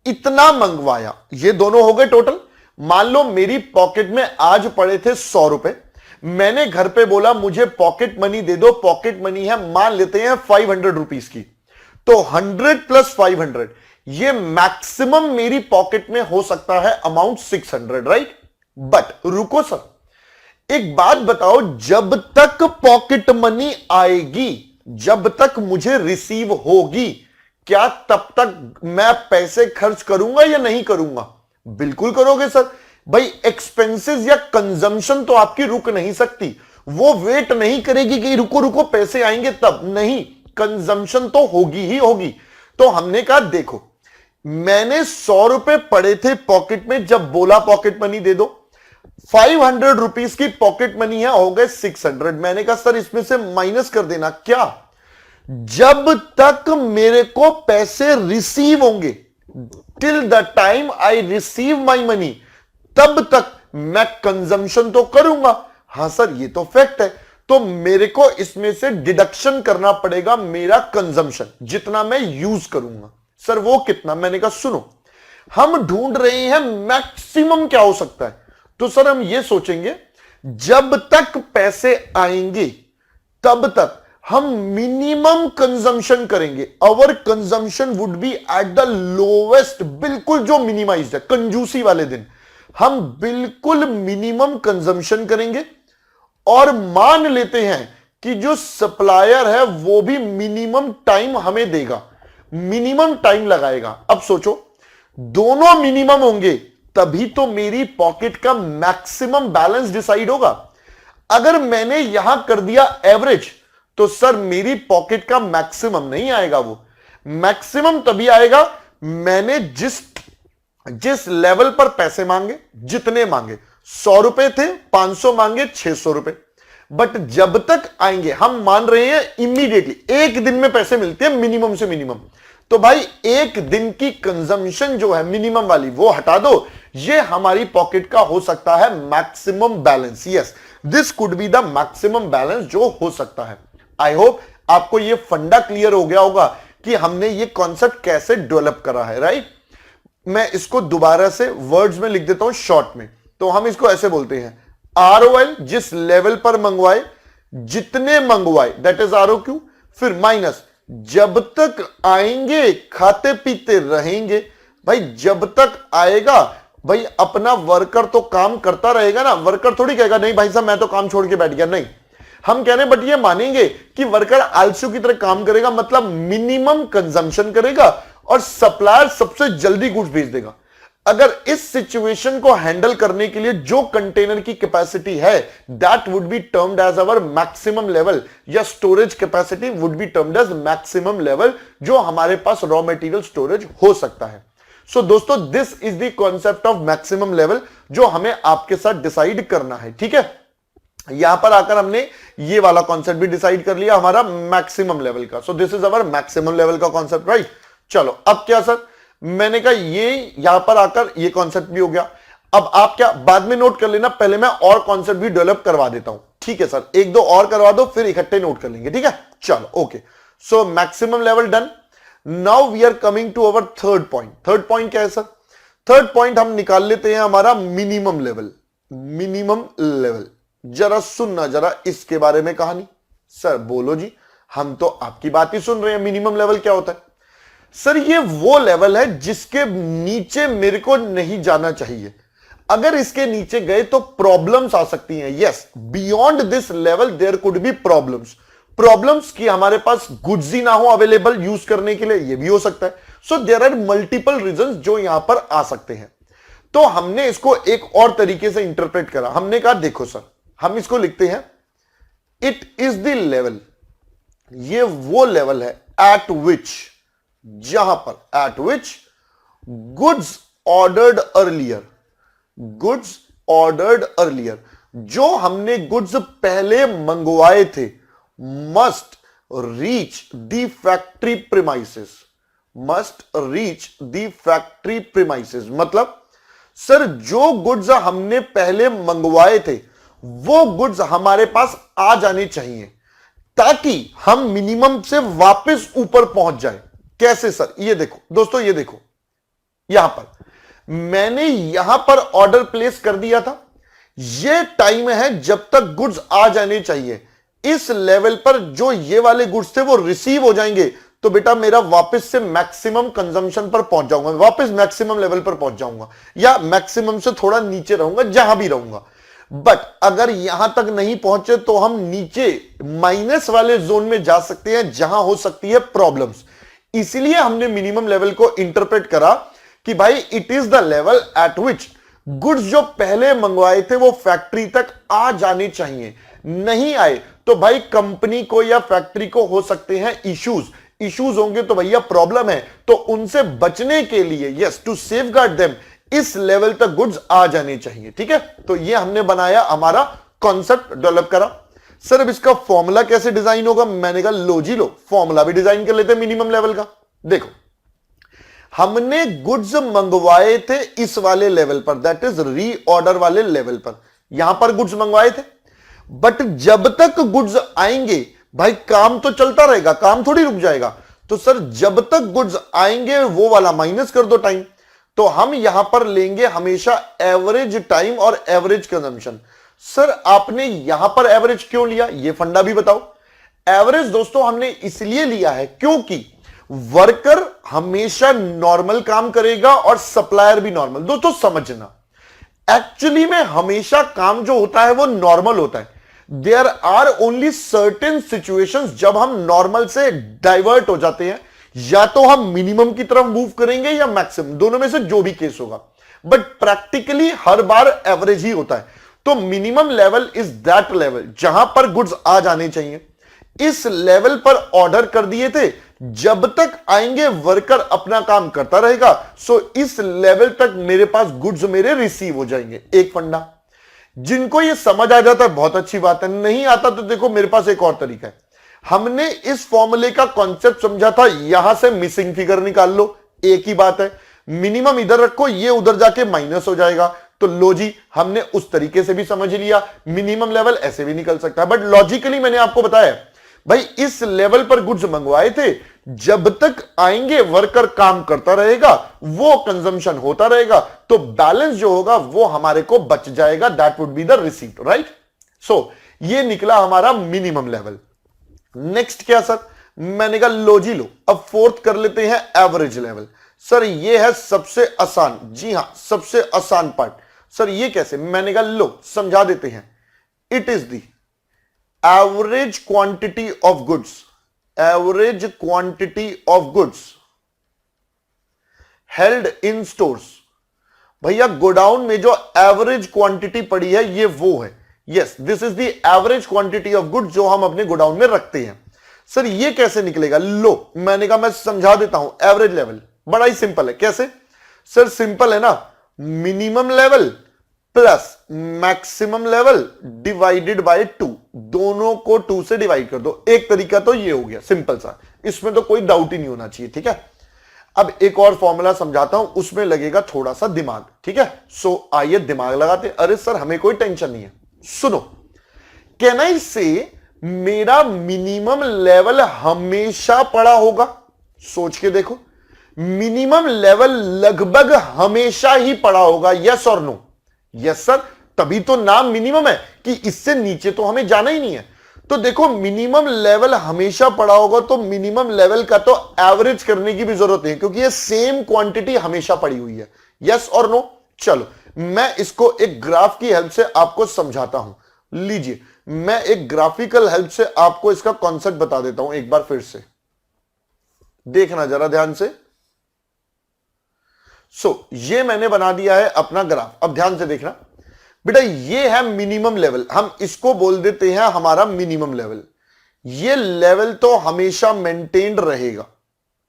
इतना मंगवाया, ये दोनों हो गए टोटल। मान लो मेरी पॉकेट में आज पड़े थे 100 रुपए, मैंने घर पे बोला मुझे पॉकेट मनी दे दो। पॉकेट मनी है मान लेते हैं 500 रुपीज की, तो 100 प्लस 500, ये मैक्सिमम मेरी पॉकेट में हो सकता है अमाउंट 600, राइट। बट रुको सर, एक बात बताओ, जब तक पॉकेट मनी आएगी, जब तक मुझे रिसीव होगी, क्या तब तक मैं पैसे खर्च करूंगा या नहीं करूंगा? बिल्कुल करोगे सर। भाई एक्सपेंसेस या कंजम्पशन तो आपकी रुक नहीं सकती, वो वेट नहीं करेगी कि रुको रुको पैसे आएंगे तब, नहीं, कंजम्पशन तो होगी ही होगी। तो हमने कहा देखो, मैंने 100 रुपए पड़े थे पॉकेट में जब बोला पॉकेट मनी दे दो, 500 रुपीज की पॉकेट मनी है, हो गए 600। मैंने कहा सर इसमें से माइनस कर देना। क्या? जब तक मेरे को पैसे रिसीव होंगे, till the time I receive my money, तब तक मैं कंजम्पशन तो करूंगा। हां सर ये तो फैक्ट है, तो मेरे को इसमें से डिडक्शन करना पड़ेगा मेरा कंजम्पशन, जितना मैं यूज करूंगा। सर वो कितना? मैंने कहा सुनो, हम ढूंढ रहे हैं मैक्सिमम क्या हो सकता है, तो सर हम ये सोचेंगे जब तक पैसे आएंगे तब तक हम मिनिमम कंजम्पशन करेंगे। Our consumption would be at the lowest, बिल्कुल जो मिनिमाइज्ड है, कंजूसी वाले दिन हम बिल्कुल मिनिमम कंजम्पशन करेंगे, और मान लेते हैं कि जो सप्लायर है वो भी मिनिमम टाइम हमें देगा, मिनिमम टाइम लगाएगा। अब सोचो दोनों मिनिमम होंगे तभी तो मेरी पॉकेट का मैक्सिमम बैलेंस डिसाइड होगा। अगर मैंने यहां कर दिया एवरेज, तो सर मेरी पॉकेट का मैक्सिमम नहीं आएगा, वो मैक्सिमम तभी आएगा मैंने जिस जिस लेवल पर पैसे मांगे, जितने मांगे 100 रुपए थे, 500 मांगे, 600 रुपए, बट जब तक आएंगे, हम मान रहे हैं इमीडिएटली एक दिन में पैसे मिलते हैं मिनिमम से मिनिमम, तो भाई एक दिन की कंजम्पशन जो है मिनिमम वाली वो हटा दो, ये हमारी पॉकेट का हो सकता है maximum balance. Yes, this could be the maximum balance जो हो सकता है। आई होप आपको ये फंडा क्लियर हो गया होगा कि हमने ये कॉन्सेप्ट कैसे डेवलप करा है, राइट। मैं इसको दोबारा से वर्ड्स में लिख देता हूं शॉर्ट में, तो हम इसको ऐसे बोलते हैं, ROL जिस लेवल पर मंगवाए, जितने मंगवाए, दैट इज ROQ, फिर माइनस जब तक आएंगे खाते पीते रहेंगे। भाई जब तक आएगा, भाई अपना वर्कर तो काम करता रहेगा ना, वर्कर थोड़ी कहेगा नहीं भाई साहब मैं तो काम छोड़ के बैठ गया, नहीं, हम कह रहे हैं बट ये मानेंगे कि वर्कर आलसू की तरह काम करेगा, मतलब मिनिमम कंजम्पशन करेगा और सप्लायर सबसे जल्दी गुड्स भेज देगा। अगर इस सिचुएशन को हैंडल करने के लिए जो कंटेनर की कैपेसिटी है, that would be termed as our maximum level, या storage capacity would be termed as maximum level, जो हमारे पास रॉ मटेरियल स्टोरेज हो सकता है। सो दोस्तों, this is the concept of maximum level जो हमें आपके साथ डिसाइड करना है, ठीक है। यहां पर आकर हमने ये वाला कॉन्सेप्ट भी डिसाइड कर लिया हमारा मैक्सिमम लेवल का। So this is our maximum level का कॉन्सेप्ट, राइट। चलो अब क्या सर, मैंने कहा ये यहां पर आकर ये कॉन्सेप्ट भी हो गया। अब आप क्या बाद में नोट कर लेना, पहले मैं और कॉन्सेप्ट भी डेवलप करवा देता हूं, ठीक है सर, एक दो और करवा दो फिर इकट्ठे नोट कर लेंगे, ठीक है। चलो okay, so maximum level done. Now we are coming to our third point. Third point क्या है सर? थर्ड पॉइंट हम निकाल लेते हैं हमारा मिनिमम लेवल। मिनिमम लेवल जरा सुनना, जरा इसके बारे में कहानी। सर बोलो जी, हम तो आपकी बात ही सुन रहे हैं। मिनिमम लेवल क्या होता है सर? ये वो लेवल है जिसके नीचे मेरे को नहीं जाना चाहिए। अगर इसके नीचे गए तो प्रॉब्लम्स आ सकती हैं। Yes, beyond this level there could be problems. Problems की हमारे पास गुड्स ही ना हो अवेलेबल यूज करने के लिए, ये भी हो सकता है। So there are multiple reasons जो यहां पर आ सकते हैं। तो हमने इसको एक और तरीके से इंटरप्रेट करा। हमने कहा देखो सर, हम इसको लिखते हैं इट इज द लेवल, ये वो लेवल है एट विच, जहां पर eight which goods ordered earlier, goods ordered earlier, जो हमने गुड्स पहले मंगवाए थे, must reach the factory premises, must reach the factory premises. मतलब सर जो गुड्स हमने पहले मंगवाए थे वो गुड्स हमारे पास आ जाने चाहिए ताकि हम मिनिमम से वापस ऊपर पहुंच जाए। कैसे सर? ये देखो दोस्तों, ये देखो, यहां पर मैंने यहां पर ऑर्डर प्लेस कर दिया था। ये टाइम है जब तक गुड्स आ जाने चाहिए। इस लेवल पर जो ये वाले गुड्स थे वो रिसीव हो जाएंगे तो बेटा मेरा वापस से मैक्सिमम कंजम्पशन पर पहुंच जाऊंगा, वापस मैक्सिमम लेवल पर पहुंच जाऊंगा, या मैक्सिमम से थोड़ा नीचे रहूंगा जहां भी रहूंगा। बट अगर यहां तक नहीं पहुंचे तो हम नीचे माइनस वाले जोन में जा सकते हैं जहां हो सकती है प्रॉब्लम्स। इसलिए हमने मिनिमम लेवल को इंटरप्रेट करा कि भाई it is the level eight which goods जो पहले मंगवाए थे वो फैक्ट्री तक आ जाने चाहिए। नहीं आए तो भाई कंपनी को या फैक्ट्री को हो सकते हैं इश्यूज। इश्यूज होंगे तो भैया प्रॉब्लम है, तो उनसे बचने के लिए यस टू सेफगार्ड देम इस लेवल तक गुड्स आ जाने चाहिए। ठीक है, तो ये हमने बनाया, हमारा कॉन्सेप्ट डेवलप करा। सर अब इसका फॉर्मूला कैसे डिजाइन होगा? मैंने कहा लो जी लो, फॉर्मूला भी डिजाइन कर लेते हैं मिनिमम लेवल का। देखो हमने गुड्स मंगवाए थे इस वाले लेवल पर, दैट इज रीऑर्डर वाले लेवल पर, यहां पर गुड्स मंगवाए थे। बट जब तक गुड्स आएंगे भाई काम तो चलता रहेगा, काम थोड़ी रुक जाएगा। तो सर जब तक गुड्स आएंगे वो वाला माइनस कर दो टाइम, तो हम यहां पर लेंगे हमेशा एवरेज टाइम और एवरेज कंजम्पशन। सर आपने यहां पर एवरेज क्यों लिया, ये फंडा भी बताओ। एवरेज दोस्तों हमने इसलिए लिया है क्योंकि वर्कर हमेशा नॉर्मल काम करेगा और सप्लायर भी नॉर्मल। दोस्तों समझना, एक्चुअली में हमेशा काम जो होता है वो नॉर्मल होता है। There are only certain situations जब हम नॉर्मल से डाइवर्ट हो जाते हैं, या तो हम मिनिमम की तरफ मूव करेंगे या मैक्सिमम, दोनों में से जो भी केस होगा। बट प्रैक्टिकली हर बार एवरेज ही होता है। तो minimum level is that level जहां पर गुड्स आ जाने चाहिए। इस लेवल पर ऑर्डर कर दिए थे जब तक आएंगे वर्कर अपना काम करता रहेगा, सो इस लेवल तक मेरे पास गुड्स मेरे रिसीव हो जाएंगे। एक फंडा, जिनको ये समझ आ जाता है बहुत अच्छी बात है, नहीं आता तो देखो मेरे पास एक और तरीका है। हमने इस फॉर्मूले का कॉन्सेप्ट समझा था, यहां से मिसिंग फिगर निकाल लो, एक ही बात है। मिनिमम इधर रखो, ये उधर जाके माइनस हो जाएगा, तो लो जी, हमने उस तरीके से भी समझ लिया। मिनिमम लेवल ऐसे भी निकल सकता है, बट लॉजिकली मैंने आपको बताया भाई इस लेवल पर गुड्स मंगवाए थे, जब तक आएंगे वर्कर काम करता रहेगा, वो कंजम्पशन होता रहेगा, तो बैलेंस जो होगा वो हमारे को बच जाएगा, that would be the receipt, right. So ये निकला हमारा मिनिमम लेवल। नेक्स्ट क्या सर, मैंने कहा लो जी लो, अब फोर्थ कर लेते हैं एवरेज लेवल। सर ये है सबसे आसान, जी हां सबसे आसान पार्ट। सर ये कैसे, मैंने कहा लो समझा देते हैं। It is the average quantity of goods, average quantity of goods held in stores. भैया गोडाउन में जो एवरेज क्वांटिटी पड़ी है ये वो है, yes this is the average quantity of goods जो हम अपने गोडाउन में रखते हैं। सर ये कैसे निकलेगा, लो मैंने कहा मैं समझा देता हूं। एवरेज लेवल बड़ा ही सिंपल है, कैसे सर, सिंपल है ना, minimum level plus maximum level divided by 2, दोनों को 2 से डिवाइड कर दो। एक तरीका तो ये हो गया सिंपल सा, इसमें तो कोई डाउट ही नहीं होना चाहिए, ठीक है। अब एक और फॉर्मूला समझाता हूं, उसमें लगेगा थोड़ा सा दिमाग, ठीक है। सो आइए दिमाग लगाते। अरे सर हमें कोई टेंशन नहीं है, सुनो। कैन आई से मेरा मिनिमम लेवल हमेशा पड़ा होगा, सोच के देखो, मिनिमम लेवल लगभग हमेशा ही पड़ा होगा, यस और नो। यस सर, तभी तो नाम मिनिमम है कि इससे नीचे तो हमें जाना ही नहीं है। तो देखो मिनिमम लेवल हमेशा पड़ा होगा, तो मिनिमम लेवल का तो एवरेज करने की भी जरूरत नहीं, क्योंकि ये सेम क्वांटिटी हमेशा पड़ी हुई है, यस और नो। चलो मैं इसको एक ग्राफ की हेल्प से आपको समझाता हूं। लीजिए मैं एक ग्राफिकल हेल्प से आपको इसका कॉन्सेप्ट बता देता हूं, एक बार फिर से देखना जरा ध्यान से। ये मैंने बना दिया है अपना ग्राफ, अब ध्यान से देखना बेटा, ये है मिनिमम लेवल, हम इसको बोल देते हैं हमारा मिनिमम लेवल। ये लेवल तो हमेशा मेंटेन्ड रहेगा,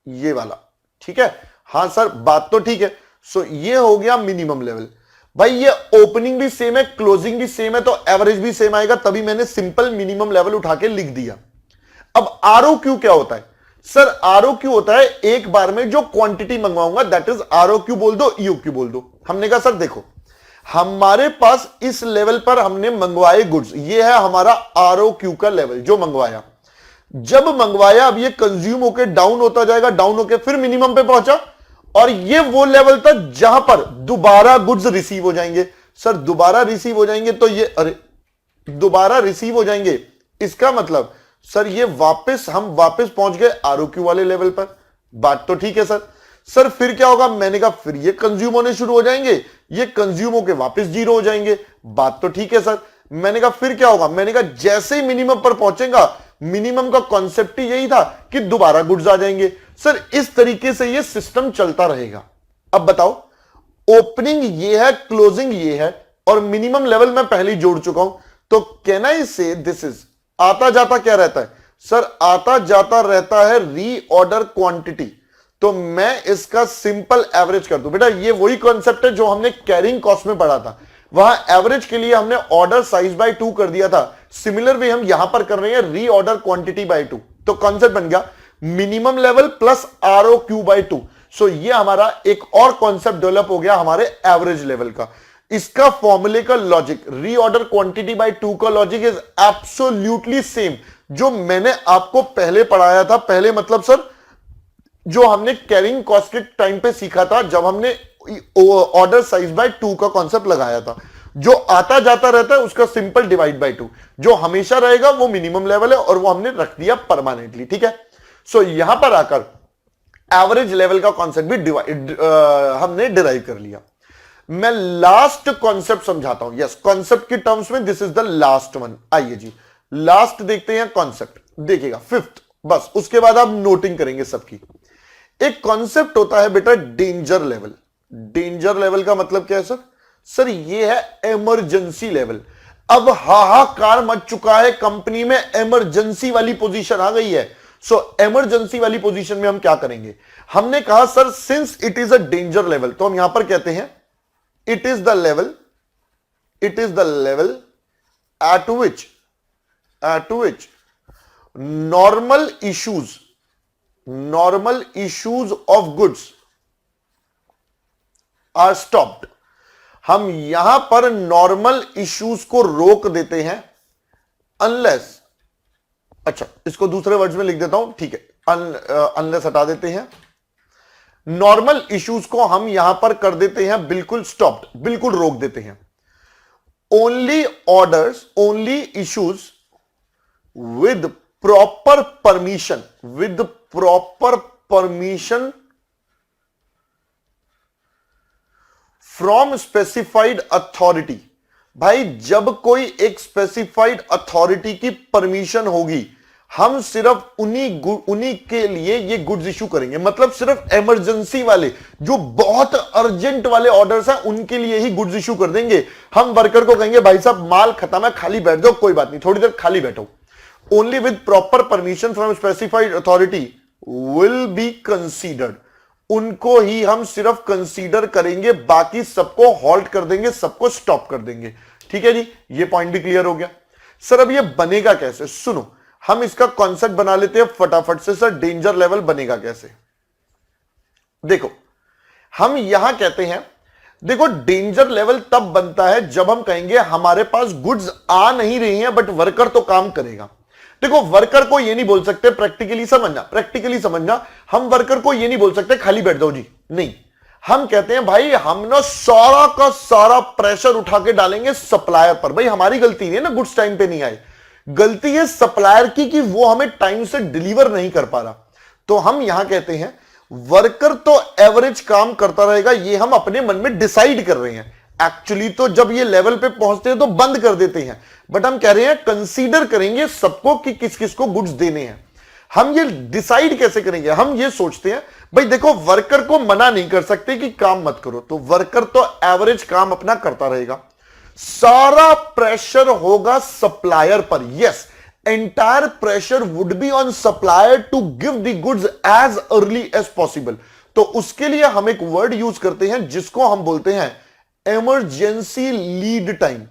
ये वाला, ठीक है। हां सर बात तो ठीक है। ये हो गया मिनिमम लेवल। भाई ये ओपनिंग भी सेम है, क्लोजिंग भी सेम है, तो एवरेज भी सेम आएगा, तभी मैंने सिंपल मिनिमम लेवल उठा के लिख दिया। अब आरओक्यू क्या होता है सर, आरओक्यू होता है एक बार में जो क्वांटिटी मंगवाऊंगा, दैट इज आरओक्यू बोल दो, ईओक्यू बोल दो। हमने कहा सर देखो हमारे पास इस लेवल पर हमने मंगवाए गुड्स, ये है हमारा आरओक्यू का लेवल जो मंगवाया। जब मंगवाया अब ये कंज्यूम होकर डाउन होता जाएगा, डाउन होकर फिर मिनिमम पे पहुंचा, और ये वो लेवल था जहां पर दोबारा गुड्स रिसीव हो जाएंगे। सर दोबारा रिसीव हो जाएंगे तो ये, अरे दोबारा रिसीव हो जाएंगे, इसका मतलब सर ये हम वापस पहुंच गए आरओक्यू वाले लेवल पर। बात तो ठीक है सर। सर फिर क्या होगा, मैंने कहा फिर ये कंज्यूम होने शुरू हो जाएंगे, ये कंज्यूम होके वापस जीरो हो जाएंगे। बात तो ठीक है सर। मैंने कहा फिर क्या होगा, मैंने कहा जैसे ही मिनिमम पर पहुंचेगा, मिनिमम का कॉन्सेप्ट ही यही था कि दोबारा गुड्स आ जाएंगे। सर इस तरीके से ये सिस्टम चलता रहेगा। अब बताओ, ओपनिंग ये है, क्लोजिंग ये है, और मिनिमम लेवल मैं पहले ही जोड़ चुका हूं, तो कैन आई से दिस इज, आता जाता क्या रहता है सर, आता जाता रहता है रीऑर्डर क्वांटिटी। तो मैं इसका सिंपल एवरेज कर दूं। बेटा ये वही कॉन्सेप्ट है जो हमने कैरिंग कॉस्ट में पढ़ा था, वहां एवरेज के लिए हमने ऑर्डर साइज बाय 2 कर दिया था। सिमिलर वे हम यहां पर कर रहे हैं रीऑर्डर क्वांटिटी बाय 2, तो कॉन्सेप्ट बन गया मिनिमम लेवल प्लस आरओक्यू बाय 2। ये हमारा एक और कॉन्सेप्ट डेवलप हो गया हमारे एवरेज लेवल का। इसका फॉर्मूले का लॉजिक, रीऑर्डर क्वांटिटी बाय 2 का लॉजिक इज एब्सोल्युटली सेम जो मैंने आपको पहले पढ़ाया था। पहले मतलब सर जो हमने कैरिंग कॉस्ट के टाइम पे सीखा था, जब हमने ऑर्डर साइज बाय 2 का कॉन्सेप्ट लगाया था। जो आता जाता रहता है उसका सिंपल डिवाइड बाय 2, जो हमेशा रहेगा वो मिनिमम लेवल है, और वो हमने रख दिया परमानेंटली, ठीक है। यहां पर आकर एवरेज लेवल का कॉन्सेप्ट भी हमने डिराइव कर लिया। मैं लास्ट कॉन्सेप्ट समझाता हूं। यस, कॉन्सेप्ट की टर्म्स में this is the last one. आइए जी लास्ट देखते हैं कॉन्सेप्ट, देखिएगा फिफ्थ, बस उसके बाद आप नोटिंग करेंगे सबकी। एक कॉन्सेप्ट होता है बेटा डेंजर लेवल। डेंजर लेवल का मतलब क्या है सर? सर ये है इमरजेंसी लेवल। अब हाहाकार मच चुका है कंपनी में, इमरजेंसी वाली पोजीशन आ गई है। सो इमरजेंसी वाली पोजीशन में हम क्या करेंगे, हमने कहा sir since it is a danger level, तो हम यहां पर कहते हैं it is the level at which normal issues of goods are stopped। हम यहां पर नॉर्मल इश्यूज को रोक देते हैं अनलेस, अच्छा इसको दूसरे वर्ड्स में लिख देता हूं, ठीक है, अनलेस हटा देते हैं, नॉर्मल इश्यूज को हम यहां पर कर देते हैं बिल्कुल स्टॉप्ड, बिल्कुल रोक देते हैं। Only orders, only issues with proper permission from specified authority. भाई जब कोई एक स्पेसिफाइड अथॉरिटी की परमिशन होगी, हम सिर्फ उन्हीं के लिए ये गुड्स इशू करेंगे। मतलब सिर्फ इमरजेंसी वाले जो बहुत अर्जेंट वाले ऑर्डर्स हैं उनके लिए ही गुड्स इशू कर देंगे। हम वर्कर को कहेंगे भाई साहब माल खत्म है, खाली बैठ जाओ, कोई बात नहीं, थोड़ी देर खाली बैठो। Only with proper permission from specified authority will be considered, उनको ही हम सिर्फ कंसीडर करेंगे, बाकी सबको हॉल्ट कर देंगे, सबको स्टॉप कर देंगे। ठीक है जी, ये पॉइंट भी क्लियर हो गया। सर अब ये बनेगा कैसे, सुनो हम इसका कॉन्सेप्ट बना लेते हैं फटाफट से। सर डेंजर लेवल बनेगा कैसे, देखो हम यहां कहते हैं, देखो डेंजर लेवल तब बनता है जब हम कहेंगे हमारे पास गुड्स आ नहीं रही हैं बट वर्कर तो काम करेगा। देखो वर्कर को ये नहीं बोल सकते, प्रैक्टिकली समझना, हम वर्कर को ये नहीं बोल सकते खाली बैठ जाओ जी, नहीं, हम कहते हैं भाई हम ना सारा का सारा प्रेशर उठा के डालेंगे सप्लायर पर। भाई हमारी गलती नहीं है ना गुड्स टाइम पे नहीं आए, गलती है सप्लायर की कि वो हमें टाइम से डिलीवर नहीं कर पा रहा। तो हम यहां कहते हैं वर्कर तो एवरेज काम करता रहेगा, ये हम अपने मन में डिसाइड कर रहे हैं। एक्चुअली तो जब ये लेवल पे पहुंचते हैं तो बंद कर देते हैं, बट हम कह रहे हैं कंसीडर करेंगे सबको कि किस किस को गुड्स देने हैं। हम ये डिसाइड कैसे करेंगे, हम ये सोचते हैं भाई देखो वर्कर को मना नहीं कर सकते कि काम मत करो, तो वर्कर तो एवरेज काम अपना करता रहेगा, सारा प्रेशर होगा सप्लायर पर। Yes, entire pressure would be on supplier to give the goods as early as possible. तो उसके लिए हम एक वर्ड यूज करते हैं जिसको हम बोलते हैं emergency lead time.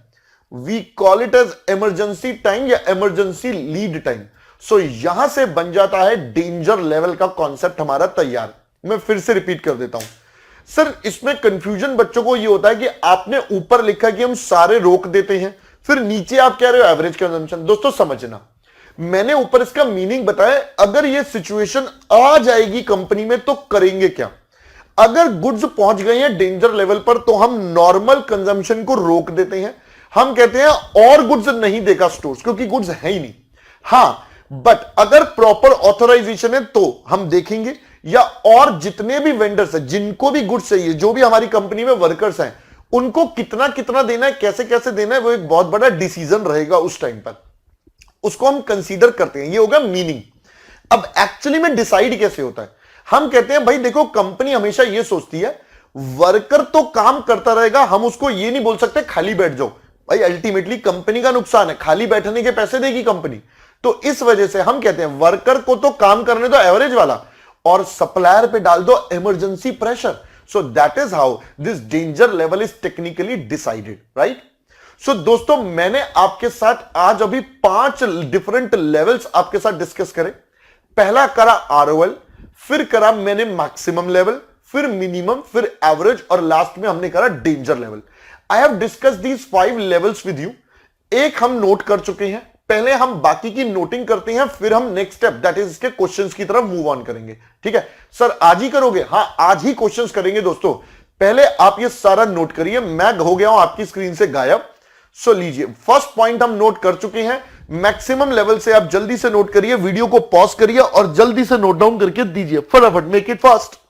We call it as emergency time या इमरजेंसी लीड टाइम। सो यहां से बन जाता है डेंजर लेवल का कॉन्सेप्ट हमारा तैयार। मैं फिर से रिपीट कर देता हूं सर, इसमें कंफ्यूजन बच्चों को ये होता है कि आपने ऊपर लिखा कि हम सारे रोक देते हैं, फिर नीचे आप कह रहे हो एवरेज कंजम्पशन। दोस्तों समझना, मैंने ऊपर इसका मीनिंग बताया, अगर ये सिचुएशन आ जाएगी कंपनी में तो करेंगे क्या। अगर गुड्स पहुंच गए हैं डेंजर लेवल पर तो हम नॉर्मल कंजम्पशन को रोक देते हैं, हम कहते हैं और गुड्स नहीं देगा स्टोर्स क्योंकि गुड्स है ही नहीं। हां, बट अगर प्रॉपर ऑथराइजेशन है तो हम देखेंगे, या और जितने भी वेंडर्स हैं जिनको भी गुड्स चाहिए, जो भी हमारी कंपनी में वर्कर्स हैं, उनको कितना कितना देना है, कैसे कैसे देना है, वो एक बहुत बड़ा डिसीजन रहेगा उस टाइम पर, उसको हम कंसीडर करते हैं। ये होगा मीनिंग। अब एक्चुअली में डिसाइड कैसे होता है, हम कहते हैं भाई देखो कंपनी हमेशा ये सोचती है वर्कर तो काम करता रहेगा, हम उसको ये नहीं बोल सकते खाली बैठ जाओ। भाई अल्टीमेटली कंपनी का नुकसान है, खाली बैठने के पैसे देगी कंपनी। तो इस वजह से हम कहते हैं वर्कर को तो काम करने दो एवरेज वाला, और सप्लायर पे डाल दो emergency pressure. So that is how this danger level is technically decided, right. So दोस्तों मैंने आपके साथ आज अभी 5 डिफरेंट लेवल्स आपके साथ डिस्कस करे। पहला करा आरओएल, फिर करा मैंने मैक्सिमम लेवल, फिर मिनिमम, फिर एवरेज, और लास्ट में हमने करा danger level. I have discuss these 5 levels with you. एक हम नोट कर चुके हैं, पहले हम बाकी की नोटिंग करते हैं, फिर हम नेक्स्ट स्टेप दैट इज इसके क्वेश्चंस की तरफ मूव ऑन करेंगे। ठीक है सर, आज ही करोगे? हां आज ही क्वेश्चंस करेंगे दोस्तों। पहले आप ये सारा नोट करिए, मैं हो गया हूं आपकी स्क्रीन से गायब। सो लीजिए, फर्स्ट पॉइंट हम नोट कर चुके हैं, मैक्सिमम लेवल से आप जल्दी से नोट करिए, वीडियो को पॉज करिए और जल्दी से नोट डाउन करके दीजिए फटाफट, मेक इट फास्ट।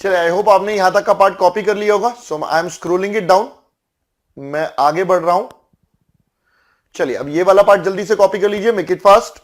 चलिए, आई होप आपने यहां तक का पार्ट कॉपी कर लिया होगा। So I am scrolling it down, मैं आगे बढ़ रहा हूं। चलिए, अब ये वाला पार्ट जल्दी से कॉपी कर लीजिए, मेक इट फास्ट।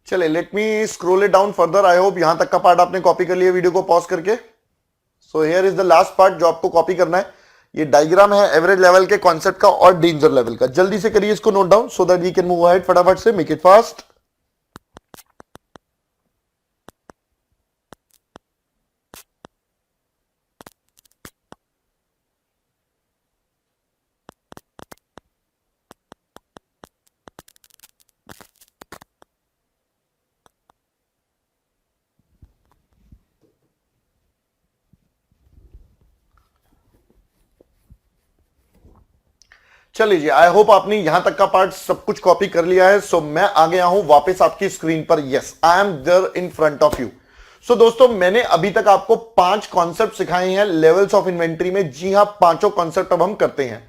चलिए, let me scroll it down further. I hope यहां तक का पार्ट आपने कॉपी कर लिया वीडियो को पॉज करके। सो here is the last part जो आपको कॉपी करना है। ये डायग्राम है एवरेज लेवल के कॉन्सेप्ट का और डेंजर लेवल का। जल्दी से करिए इसको note down so that we can move ahead फटाफट से, मेक इट फास्ट। चलिए जी, आई होप आपने यहां तक का पार्ट सब कुछ कॉपी कर लिया है। सो मैं आ गया हूं वापस आपकी स्क्रीन पर। Yes, I am there in front of you. So दोस्तों, मैंने अभी तक आपको 5 कॉन्सेप्ट सिखाए हैं लेवल्स ऑफ इन्वेंट्री में। जी हां, 5 कॉन्सेप्ट अब हम करते हैं।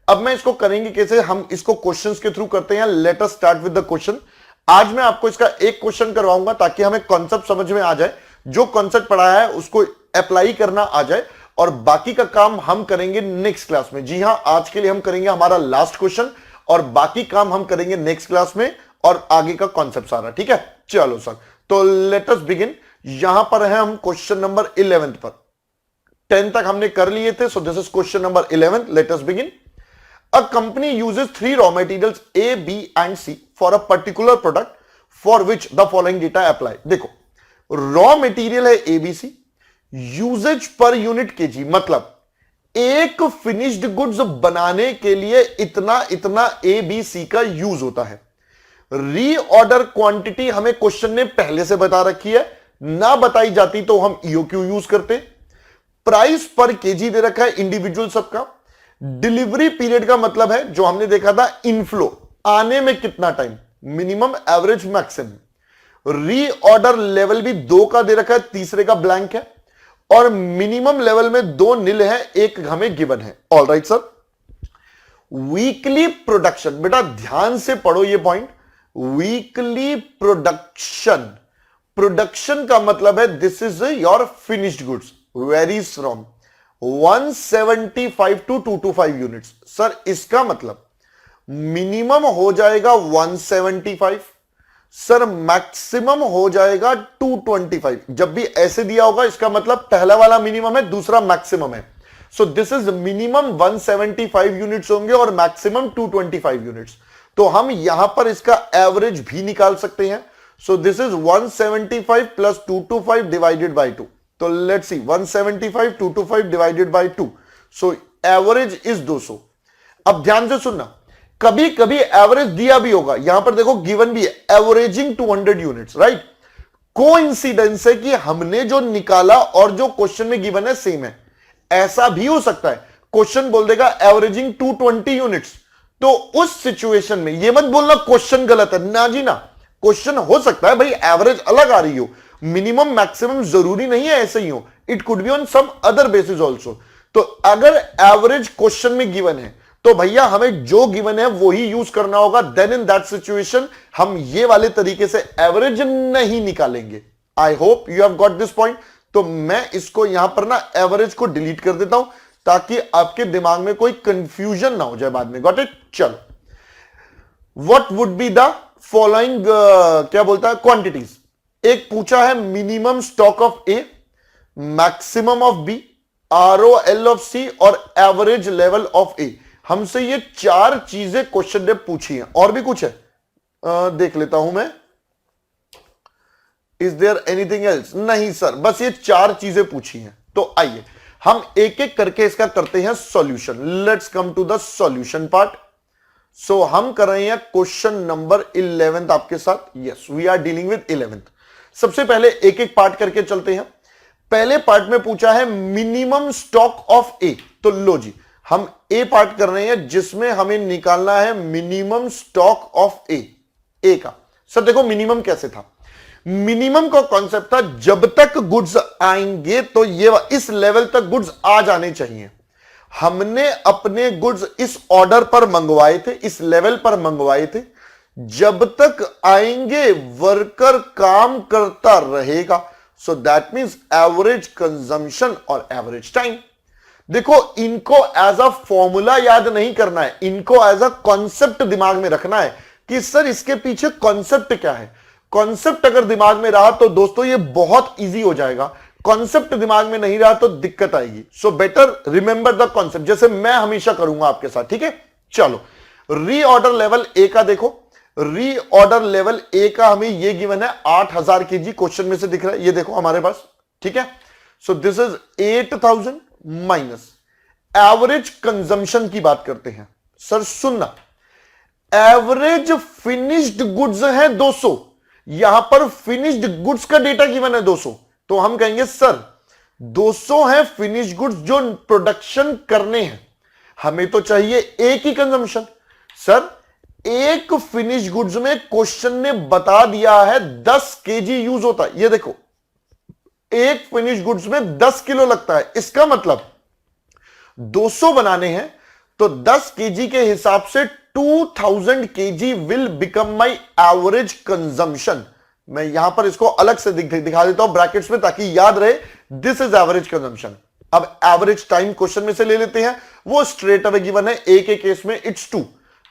अब मैं इसको करेंगे कैसे, हम इसको क्वेश्चंस के थ्रू करते हैं। Let us start with the question. आज मैं आपको इसका एक क्वेश्चन करवाऊंगा ताकि हमें कॉन्सेप्ट समझ में आ जाए, जो कॉन्सेप्ट पढ़ाया है उसको अप्लाई करना आ जाए, और बाकी का काम हम करेंगे नेक्स्ट क्लास में। जी हां, आज के लिए हम करेंगे हमारा लास्ट क्वेश्चन और बाकी काम हम करेंगे नेक्स्ट क्लास में, और आगे का कॉन्सेप्ट सारा। ठीक है, चलो सर, तो लेट अस बिगिन। यहां पर है हम क्वेश्चन नंबर 11 पर। 10 तक हमने कर लिए थे। So this is question number 11। Let us begin. A company uses 3 raw materials A, B and C for a particular product for which the following data apply। देखो, रॉ मटेरियल है ABC, usages per unit KG, मतलब एक finished goods बनाने के लिए इतना इतना ABC का यूज होता है। रीऑर्डर क्वांटिटी हमें क्वेश्चन ने पहले से बता रखी है, ना बताई जाती तो हम EOQ यूज करते। प्राइस पर केजी दे रखा है इंडिविजुअल सबका। डिलीवरी पीरियड का मतलब है जो हमने देखा था इनफ्लो, आने में कितना time, minimum average maximum. Reorder level भी 2 का दे रखा है, तीसरे का ब्लैंक है, और मिनिमम लेवल में 2 नील है, एक हमें गिवन है। All right sir. Weekly production, बेटा ध्यान से पढ़ो ये पॉइंट। वीकली प्रोडक्शन, प्रोडक्शन का मतलब है this is your finished goods, varies from 175 to 225 units. Sir इसका मतलब मिनिमम हो जाएगा 175, सर मैक्सिमम हो जाएगा 225। जब भी ऐसे दिया होगा इसका मतलब पहला वाला मिनिमम है, दूसरा मैक्सिमम है। So this is minimum 175 units होंगे और मैक्सिमम 225 यूनिट्स। तो हम यहां पर इसका एवरेज भी निकाल सकते हैं। So this is 175 plus 225 divided by 2। तो let's see, 175 225 divided by 2। So average is 200। अब ध्यान से सुनना, कभी कभी एवरेज दिया भी होगा, यहां पर देखो गिवन भी है एवरेजिंग 200 यूनिट्स, राइट। कोइंसिडेंस है कि हमने जो निकाला और जो क्वेश्चन में गिवन है सेम है। ऐसा भी हो सकता है क्वेश्चन बोल देगा एवरेजिंग 220 यूनिट्स, तो उस सिचुएशन में ये मत बोलना क्वेश्चन गलत है, ना जी ना। क्वेश्चन हो सकता है भाई एवरेज अलग आ रही हो, मिनिमम मैक्सिमम जरूरी नहीं है ऐसे ही हो, it could be on some other basis also. तो अगर एवरेज क्वेश्चन में गिवन है तो भैया हमें जो गिवन है वो ही यूज करना होगा। देन इन दैट सिचुएशन हम ये वाले तरीके से एवरेज नहीं निकालेंगे। I hope you have got this point. तो मैं इसको यहां पर ना एवरेज को डिलीट कर देता हूं ताकि आपके दिमाग में कोई कंफ्यूजन ना हो जाए बाद में। Got it. चलो, what would be the following, क्या बोलता है, क्वांटिटीज। एक पूछा है minimum stock of A, maximum of B, ROL of C और एवरेज लेवल ऑफ ए। हमसे ये 4 चीजें क्वेश्चन ने पूछी हैं। और भी कुछ है, देख लेता हूं मैं। Is there anything else? नहीं सर, बस ये 4 चीजें पूछी हैं। तो आइए हम एक एक करके इसका करते हैं solution. Let's come to the solution part. So हम कर रहे हैं क्वेश्चन नंबर 11 आपके साथ। Yes, we are dealing with 11th। सबसे पहले एक एक पार्ट करके चलते हैं। पहले पार्ट में पूछा है मिनिमम स्टॉक ऑफ ए, तो लो जी हम ए पार्ट कर रहे हैं जिसमें हमें निकालना है मिनिमम स्टॉक ऑफ ए का। सर देखो मिनिमम कैसे था, मिनिमम का कॉन्सेप्ट था जब तक गुड्स आएंगे तो ये इस लेवल तक गुड्स आ जाने चाहिए। हमने अपने गुड्स इस ऑर्डर पर मंगवाए थे, इस लेवल पर मंगवाए थे, जब तक आएंगे वर्कर काम करता रहेगा। So that means average consumption और एवरेज टाइम। देखो इनको एज अ फॉर्मूला याद नहीं करना है, इनको एज अ कॉन्सेप्ट दिमाग में रखना है कि सर इसके पीछे कॉन्सेप्ट क्या है। कॉन्सेप्ट अगर दिमाग में रहा तो दोस्तों ये बहुत इजी हो जाएगा, कॉन्सेप्ट दिमाग में नहीं रहा तो दिक्कत आएगी। So better remember the concept, जैसे मैं हमेशा करूंगा आपके साथ, ठीक है। चलो रीऑर्डर लेवल ए का देखो, रीऑर्डर लेवल ए का हमें ये गिवन है 8000 केजी, क्वेश्चन में से दिख रहा है, ये देखो हमारे पास, ठीक है। So this is 8000 minus average consumption की बात करते हैं। सर सुनना, एवरेज फिनिश्ड गुड्स है 200, यहां पर फिनिश्ड गुड्स का डेटा गिवन है 200, तो हम कहेंगे सर 200 है फिनिश्ड गुड्स जो प्रोडक्शन करने हैं, हमें तो चाहिए एक ही कंजम्पशन। सर एक फिनिश गुड्स में क्वेश्चन ने बता दिया है 10 केजी यूज होता है, ये देखो एक फिनिश गुड्स में 10 किलो लगता है, इसका मतलब 200 बनाने हैं तो 10 केजी के हिसाब से 2000 KG will become my average consumption. मैं यहां पर इसको अलग से दिखा देता हूं ब्रैकेट्स में ताकि याद रहे, दिस इज एवरेज कंजम्पशन। अब एवरेज टाइम क्वेश्चन में से ले लेते हैं, वो स्ट्रेट अवे गिवन है, ए के केस में इट्स 2,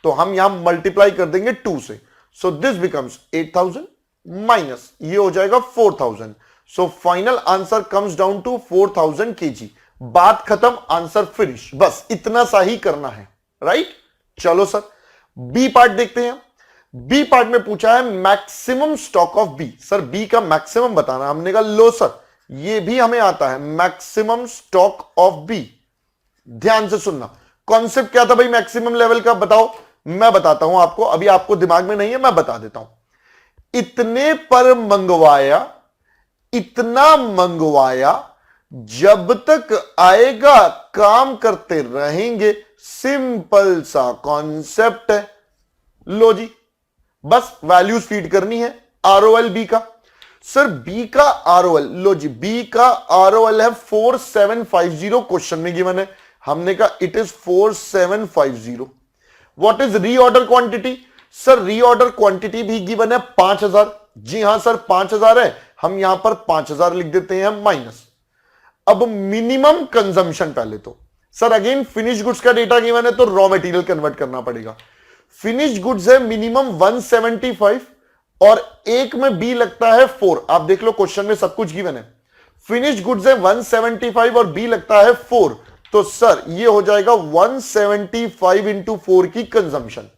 तो हम यहां मल्टीप्लाई कर देंगे 2 से। सो दिस बिकम्स 8000 माइनस ये हो जाएगा 4000। So final answer comes down to 4000 KG. बात खत्म, आंसर फिनिश, बस इतना सा ही करना है, राइट। चलो सर बी पार्ट देखते हैं। बी पार्ट में पूछा है maximum stock of B. Sir B का मैक्सिमम बताना, हमने कहा लो सर ये भी हमें आता है, मैक्सिमम स्टॉक ऑफ बी। ध्यान से सुनना, कॉन्सेप्ट क्या था भाई मैक्सिमम लेवल का, बताओ। मैं बताता हूं आपको, अभी आपको दिमाग में नहीं है, मैं बता देता हूं। इतने पर मंगवाया, इतना मंगवाया, जब तक आएगा काम करते रहेंगे, सिंपल सा कॉन्सेप्ट है। लो जी बस वैल्यूज फीड करनी है। आरओएल बी का, सर बी का आरओएल, लो जी बी का आरओएल है 4750, क्वेश्चन में गिवन है, हमने कहा it is 4750। What is reorder quantity, sir reorder quantity भी गिवन है 5000। जी हां सर 5000 है, हम यहां पर 5000 लिख देते हैं माइनस। अब मिनिमम कंजम्पशन पहले तो, सर अगेन फिनिश गुड्स का डेटा गिवन है तो रॉ मटेरियल कन्वर्ट करना पड़ेगा। फिनिश गुड्स है मिनिमम 175 और एक में बी लगता है 4, आप देख लो क्वेश्चन में सब कुछ गिवन है। फिनिश गुड्स है 175 और बी लगता है 4, तो सर ये हो जाएगा 175 इंटू 4 की कंजम्पशन।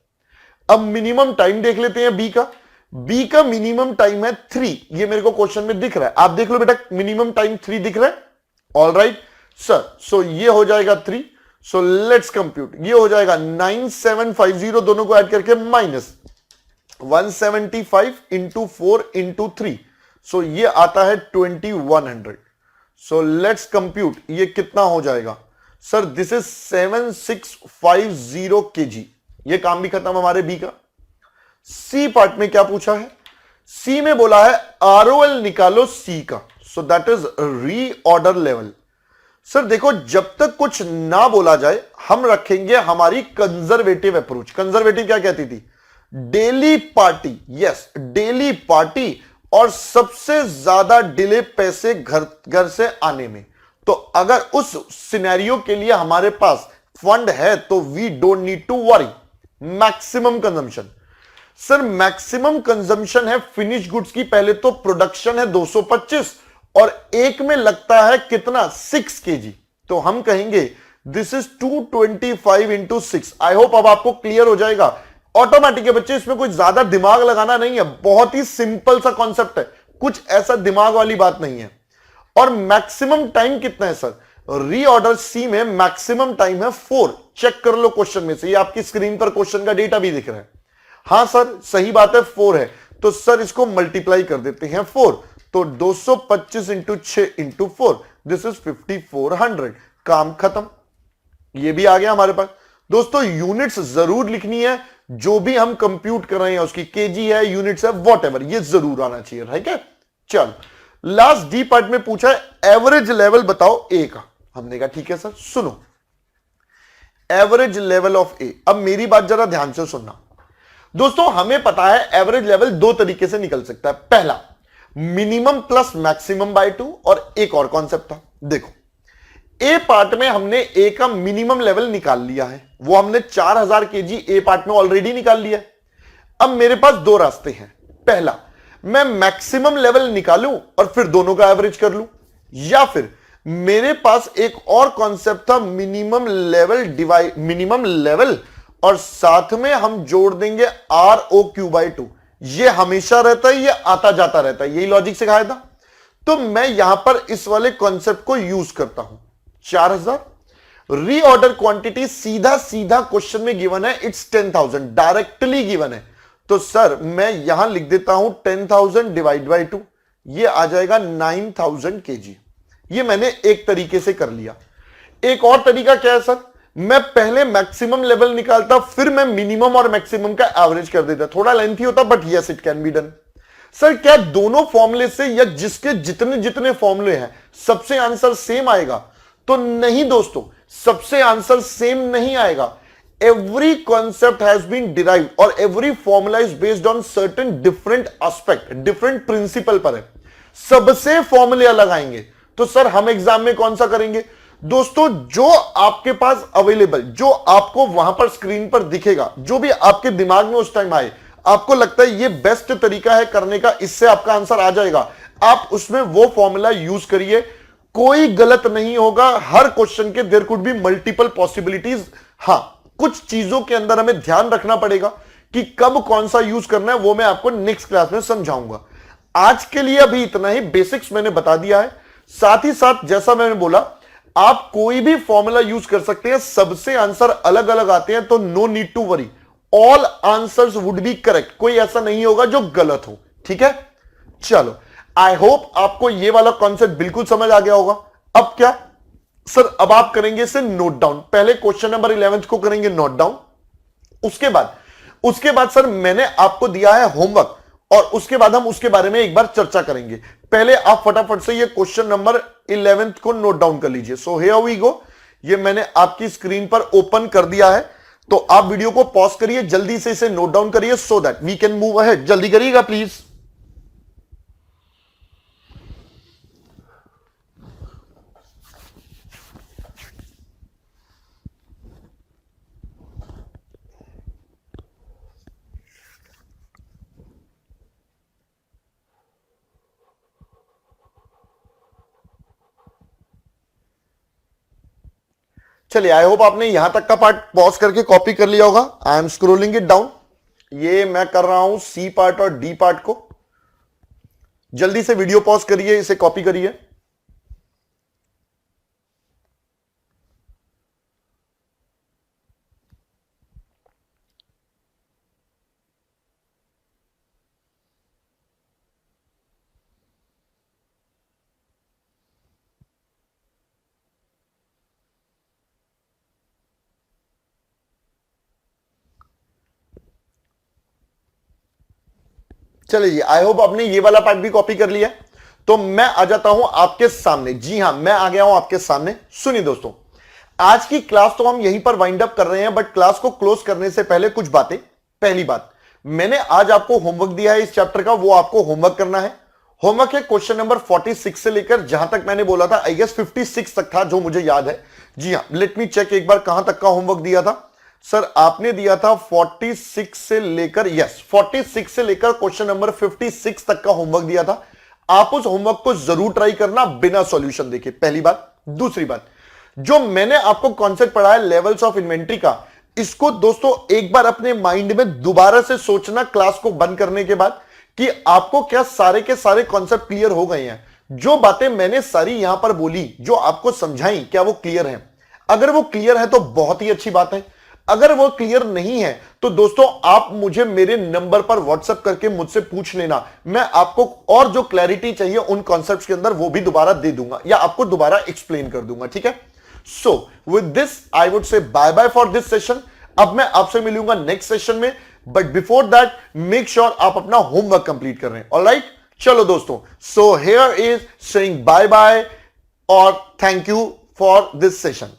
अब मिनिमम टाइम देख लेते हैं बी का। बी का मिनिमम टाइम है 3, ये मेरे को क्वेश्चन में दिख रहा है, आप देख लो बेटा मिनिमम टाइम 3 दिख रहा है। ऑल राइट सर, सो ये हो जाएगा 3, सो लेट्स कंप्यूट, ये हो जाएगा 9750, दोनों को ऐड करके माइनस 175 इंटू 4 इंटू 3, सो ये आता है 2100। सो लेट्स कंप्यूट, ये कितना हो जाएगा सर, दिस इज 7650 केजी। ये काम भी खत्म हमारे बी का। सी पार्ट में क्या पूछा है, सी में बोला है आरओएल निकालो सी का, सो that is reorder level. Sir देखो जब तक कुछ ना बोला जाए हम रखेंगे हमारी कंजर्वेटिव अप्रोच। कंजर्वेटिव क्या कहती थी, daily party, yes daily party, और सबसे ज्यादा डिले पैसे घर से आने में। तो अगर उस सिनेरियो के लिए हमारे पास फंड है तो we don't need to worry. Maximum consumption, sir maximum consumption है फिनिश गुड्स की, पहले तो प्रोडक्शन है 225 और एक में लगता है कितना 6 केजी, तो हम कहेंगे this is 225 into 6। I hope अब आपको क्लियर हो जाएगा। ऑटोमेटिक है बच्चे, इसमें कोई ज्यादा दिमाग लगाना नहीं है, बहुत ही सिंपल सा कॉन्सेप्ट है, कुछ ऐसा दिमाग वाली बात नहीं है। और मैक्सिमम टाइम कितना है सर, रीऑर्डर सी में मैक्सिमम टाइम है 4, चेक कर लो क्वेश्चन में से, ये आपकी स्क्रीन पर क्वेश्चन का डेटा भी दिख रहा है। हां सर सही बात है 4 है, तो सर इसको मल्टीप्लाई कर देते हैं 4, तो 225 इंटू 6 इंटू 4, दिस इज 5400। काम खत्म। ये भी आ गया हमारे पास। दोस्तों यूनिट्स जरूर लिखनी है, जो भी हम कंप्यूट कर रहे हैं उसकी केजी है, यूनिट्स है, वॉटएवर, ये जरूर आना चाहिए। ठीक है, चल लास्ट डी पार्ट में पूछा है एवरेज लेवल बताओ ए का। हमने कहा ठीक है सर, सुनो एवरेज लेवल ऑफ ए। अब मेरी बात जरा ध्यान से सुनना दोस्तों, हमें पता है एवरेज लेवल दो तरीके से निकल सकता है। पहला मिनिमम प्लस मैक्सिमम बाय 2, और एक और कॉन्सेप्ट था। देखो ए पार्ट में हमने ए का मिनिमम लेवल निकाल लिया है, वो हमने 4000 केजी ए पार्ट में ऑलरेडी निकाल लिया है। अब मेरे पास दो रास्ते हैं। पहला, मैं मैक्सिमम लेवल निकालूं और फिर दोनों का एवरेज कर लूं, या फिर मेरे पास एक और कॉन्सेप्ट था मिनिमम लेवल और साथ में हम जोड़ देंगे आर ओ क्यू बाई 2। ये हमेशा रहता है, ये आता जाता रहता है, यही लॉजिक सिखाया था। तो मैं यहां पर इस वाले कॉन्सेप्ट को यूज करता हूं। 4000 रीऑर्डर क्वांटिटी सीधा सीधा क्वेश्चन में गिवन है, इट्स 10,000 डायरेक्टली गिवन है। तो सर मैं यहां लिख देता हूं 10,000 डिवाइड बाई 2, ये आ जाएगा 9000 केजी। ये मैंने एक तरीके से कर लिया। एक और तरीका क्या है सर, मैं पहले मैक्सिमम लेवल निकालता, फिर मैं मिनिमम और मैक्सिमम का एवरेज कर देता। थोड़ा लेंथी होता, but yes it can be done. Sir क्या दोनों फॉर्मूले से या जिसके जितने जितने फॉर्मूले हैं सबसे आंसर सेम आएगा? तो नहीं दोस्तों, सबसे आंसर सेम नहीं आएगा। Every concept has been derived और every formula is based on certain different aspect, different principle पर है। सबसे फॉर्मूले अलग आएंगे। तो सर हम एग्जाम में कौन सा करेंगे? दोस्तों जो आपके पास अवेलेबल, जो आपको वहां पर स्क्रीन पर दिखेगा, जो भी आपके दिमाग में उस टाइम आए, आपको लगता है ये बेस्ट तरीका है करने का, इससे आपका आंसर आ जाएगा, आप उसमें वो फॉर्मूला यूज करिए। कोई गलत नहीं होगा। हर क्वेश्चन के there could be multiple possibilities. हां, कुछ चीजों के अंदर हमें ध्यान रखना पड़ेगा कि कब कौन सा यूज करना है, वो मैं आपको नेक्स्ट क्लास में समझाऊंगा। आज के लिए अभी इतना ही, बेसिक्स मैंने बता दिया है। साथ ही साथ जैसा मैंने बोला, आप कोई भी फॉर्मूला यूज कर सकते हैं, सबसे आंसर अलग अलग आते हैं, तो no need to worry, all answers would be correct. कोई ऐसा नहीं होगा जो गलत हो। ठीक है, चलो आई होप आपको ये वाला कॉन्सेप्ट बिल्कुल समझ आ गया होगा। अब क्या सर, अब आप करेंगे इसे नोट डाउन। पहले क्वेश्चन नंबर 11 को करेंगे नोट डाउन, उसके बाद सर मैंने आपको दिया है होमवर्क, और उसके बाद हम उसके बारे में एक बार चर्चा करेंगे। पहले आप फटाफट से ये क्वेश्चन नंबर 11 को नोट डाउन कर लीजिए। सो हियर वी गो, ये मैंने आपकी स्क्रीन पर ओपन कर दिया है, तो आप वीडियो को पॉज करिए, जल्दी से इसे नोट डाउन करिए so that we can move ahead. जल्दी करिएगा प्लीज। चलिए, आई होप आपने यहां तक का पार्ट पॉज करके कॉपी कर लिया होगा। I am scrolling it down. ये मैं कर रहा हूं सी पार्ट और डी पार्ट को। जल्दी से वीडियो पॉज करिए, इसे कॉपी करिए। चलिए, आई होप आपने ये वाला पार्ट भी कॉपी कर लिया। तो मैं आ जाता हूं आपके सामने। जी हां, मैं आ गया हूं आपके सामने। सुनिए दोस्तों, आज की क्लास तो हम यहीं पर वाइंड अप कर रहे हैं, बट क्लास को क्लोज करने से पहले कुछ बातें। पहली बात, मैंने आज आपको होमवर्क दिया है इस चैप्टर का, वो आपको होमवर्क करना है। होमवर्क है क्वेश्चन नंबर 46 से लेकर, जहां तक मैंने बोला था आई गेस 56 तक था, जो मुझे याद है। जी हां, लेट मी चेक एक बार कहां तक का होमवर्क दिया था। सर आपने दिया था 46 से लेकर, यस 46 से लेकर क्वेश्चन नंबर 56 तक का होमवर्क दिया था। आप उस होमवर्क को जरूर ट्राई करना बिना सॉल्यूशन देखे, पहली बात। दूसरी बात, जो मैंने आपको कॉन्सेप्ट पढ़ाया लेवल्स ऑफ इन्वेंट्री का, इसको दोस्तों एक बार अपने माइंड में दोबारा से सोचना क्लास को बंद करने के बाद, कि आपको क्या सारे के सारे कॉन्सेप्ट क्लियर हो गए हैं। जो बातें मैंने सारी यहां पर बोली, जो आपको समझाई, क्या वो क्लियर है? अगर वो क्लियर है तो बहुत ही अच्छी बात है। अगर वो क्लियर नहीं है तो दोस्तों आप मुझे मेरे नंबर पर व्हाट्सएप करके मुझसे पूछ लेना, मैं आपको और जो क्लैरिटी चाहिए उन कॉन्सेप्ट्स के अंदर वो भी दोबारा दे दूंगा या आपको दोबारा एक्सप्लेन कर दूंगा, ठीक है। So with this I would say bye bye for this session. अब मैं आपसे मिलूंगा नेक्स्ट सेशन में, but before that make sure आप अपना होमवर्क कंप्लीट कर रहे हैं। ऑलराइट, चलो दोस्तों, so here is saying bye bye और thank you for this session.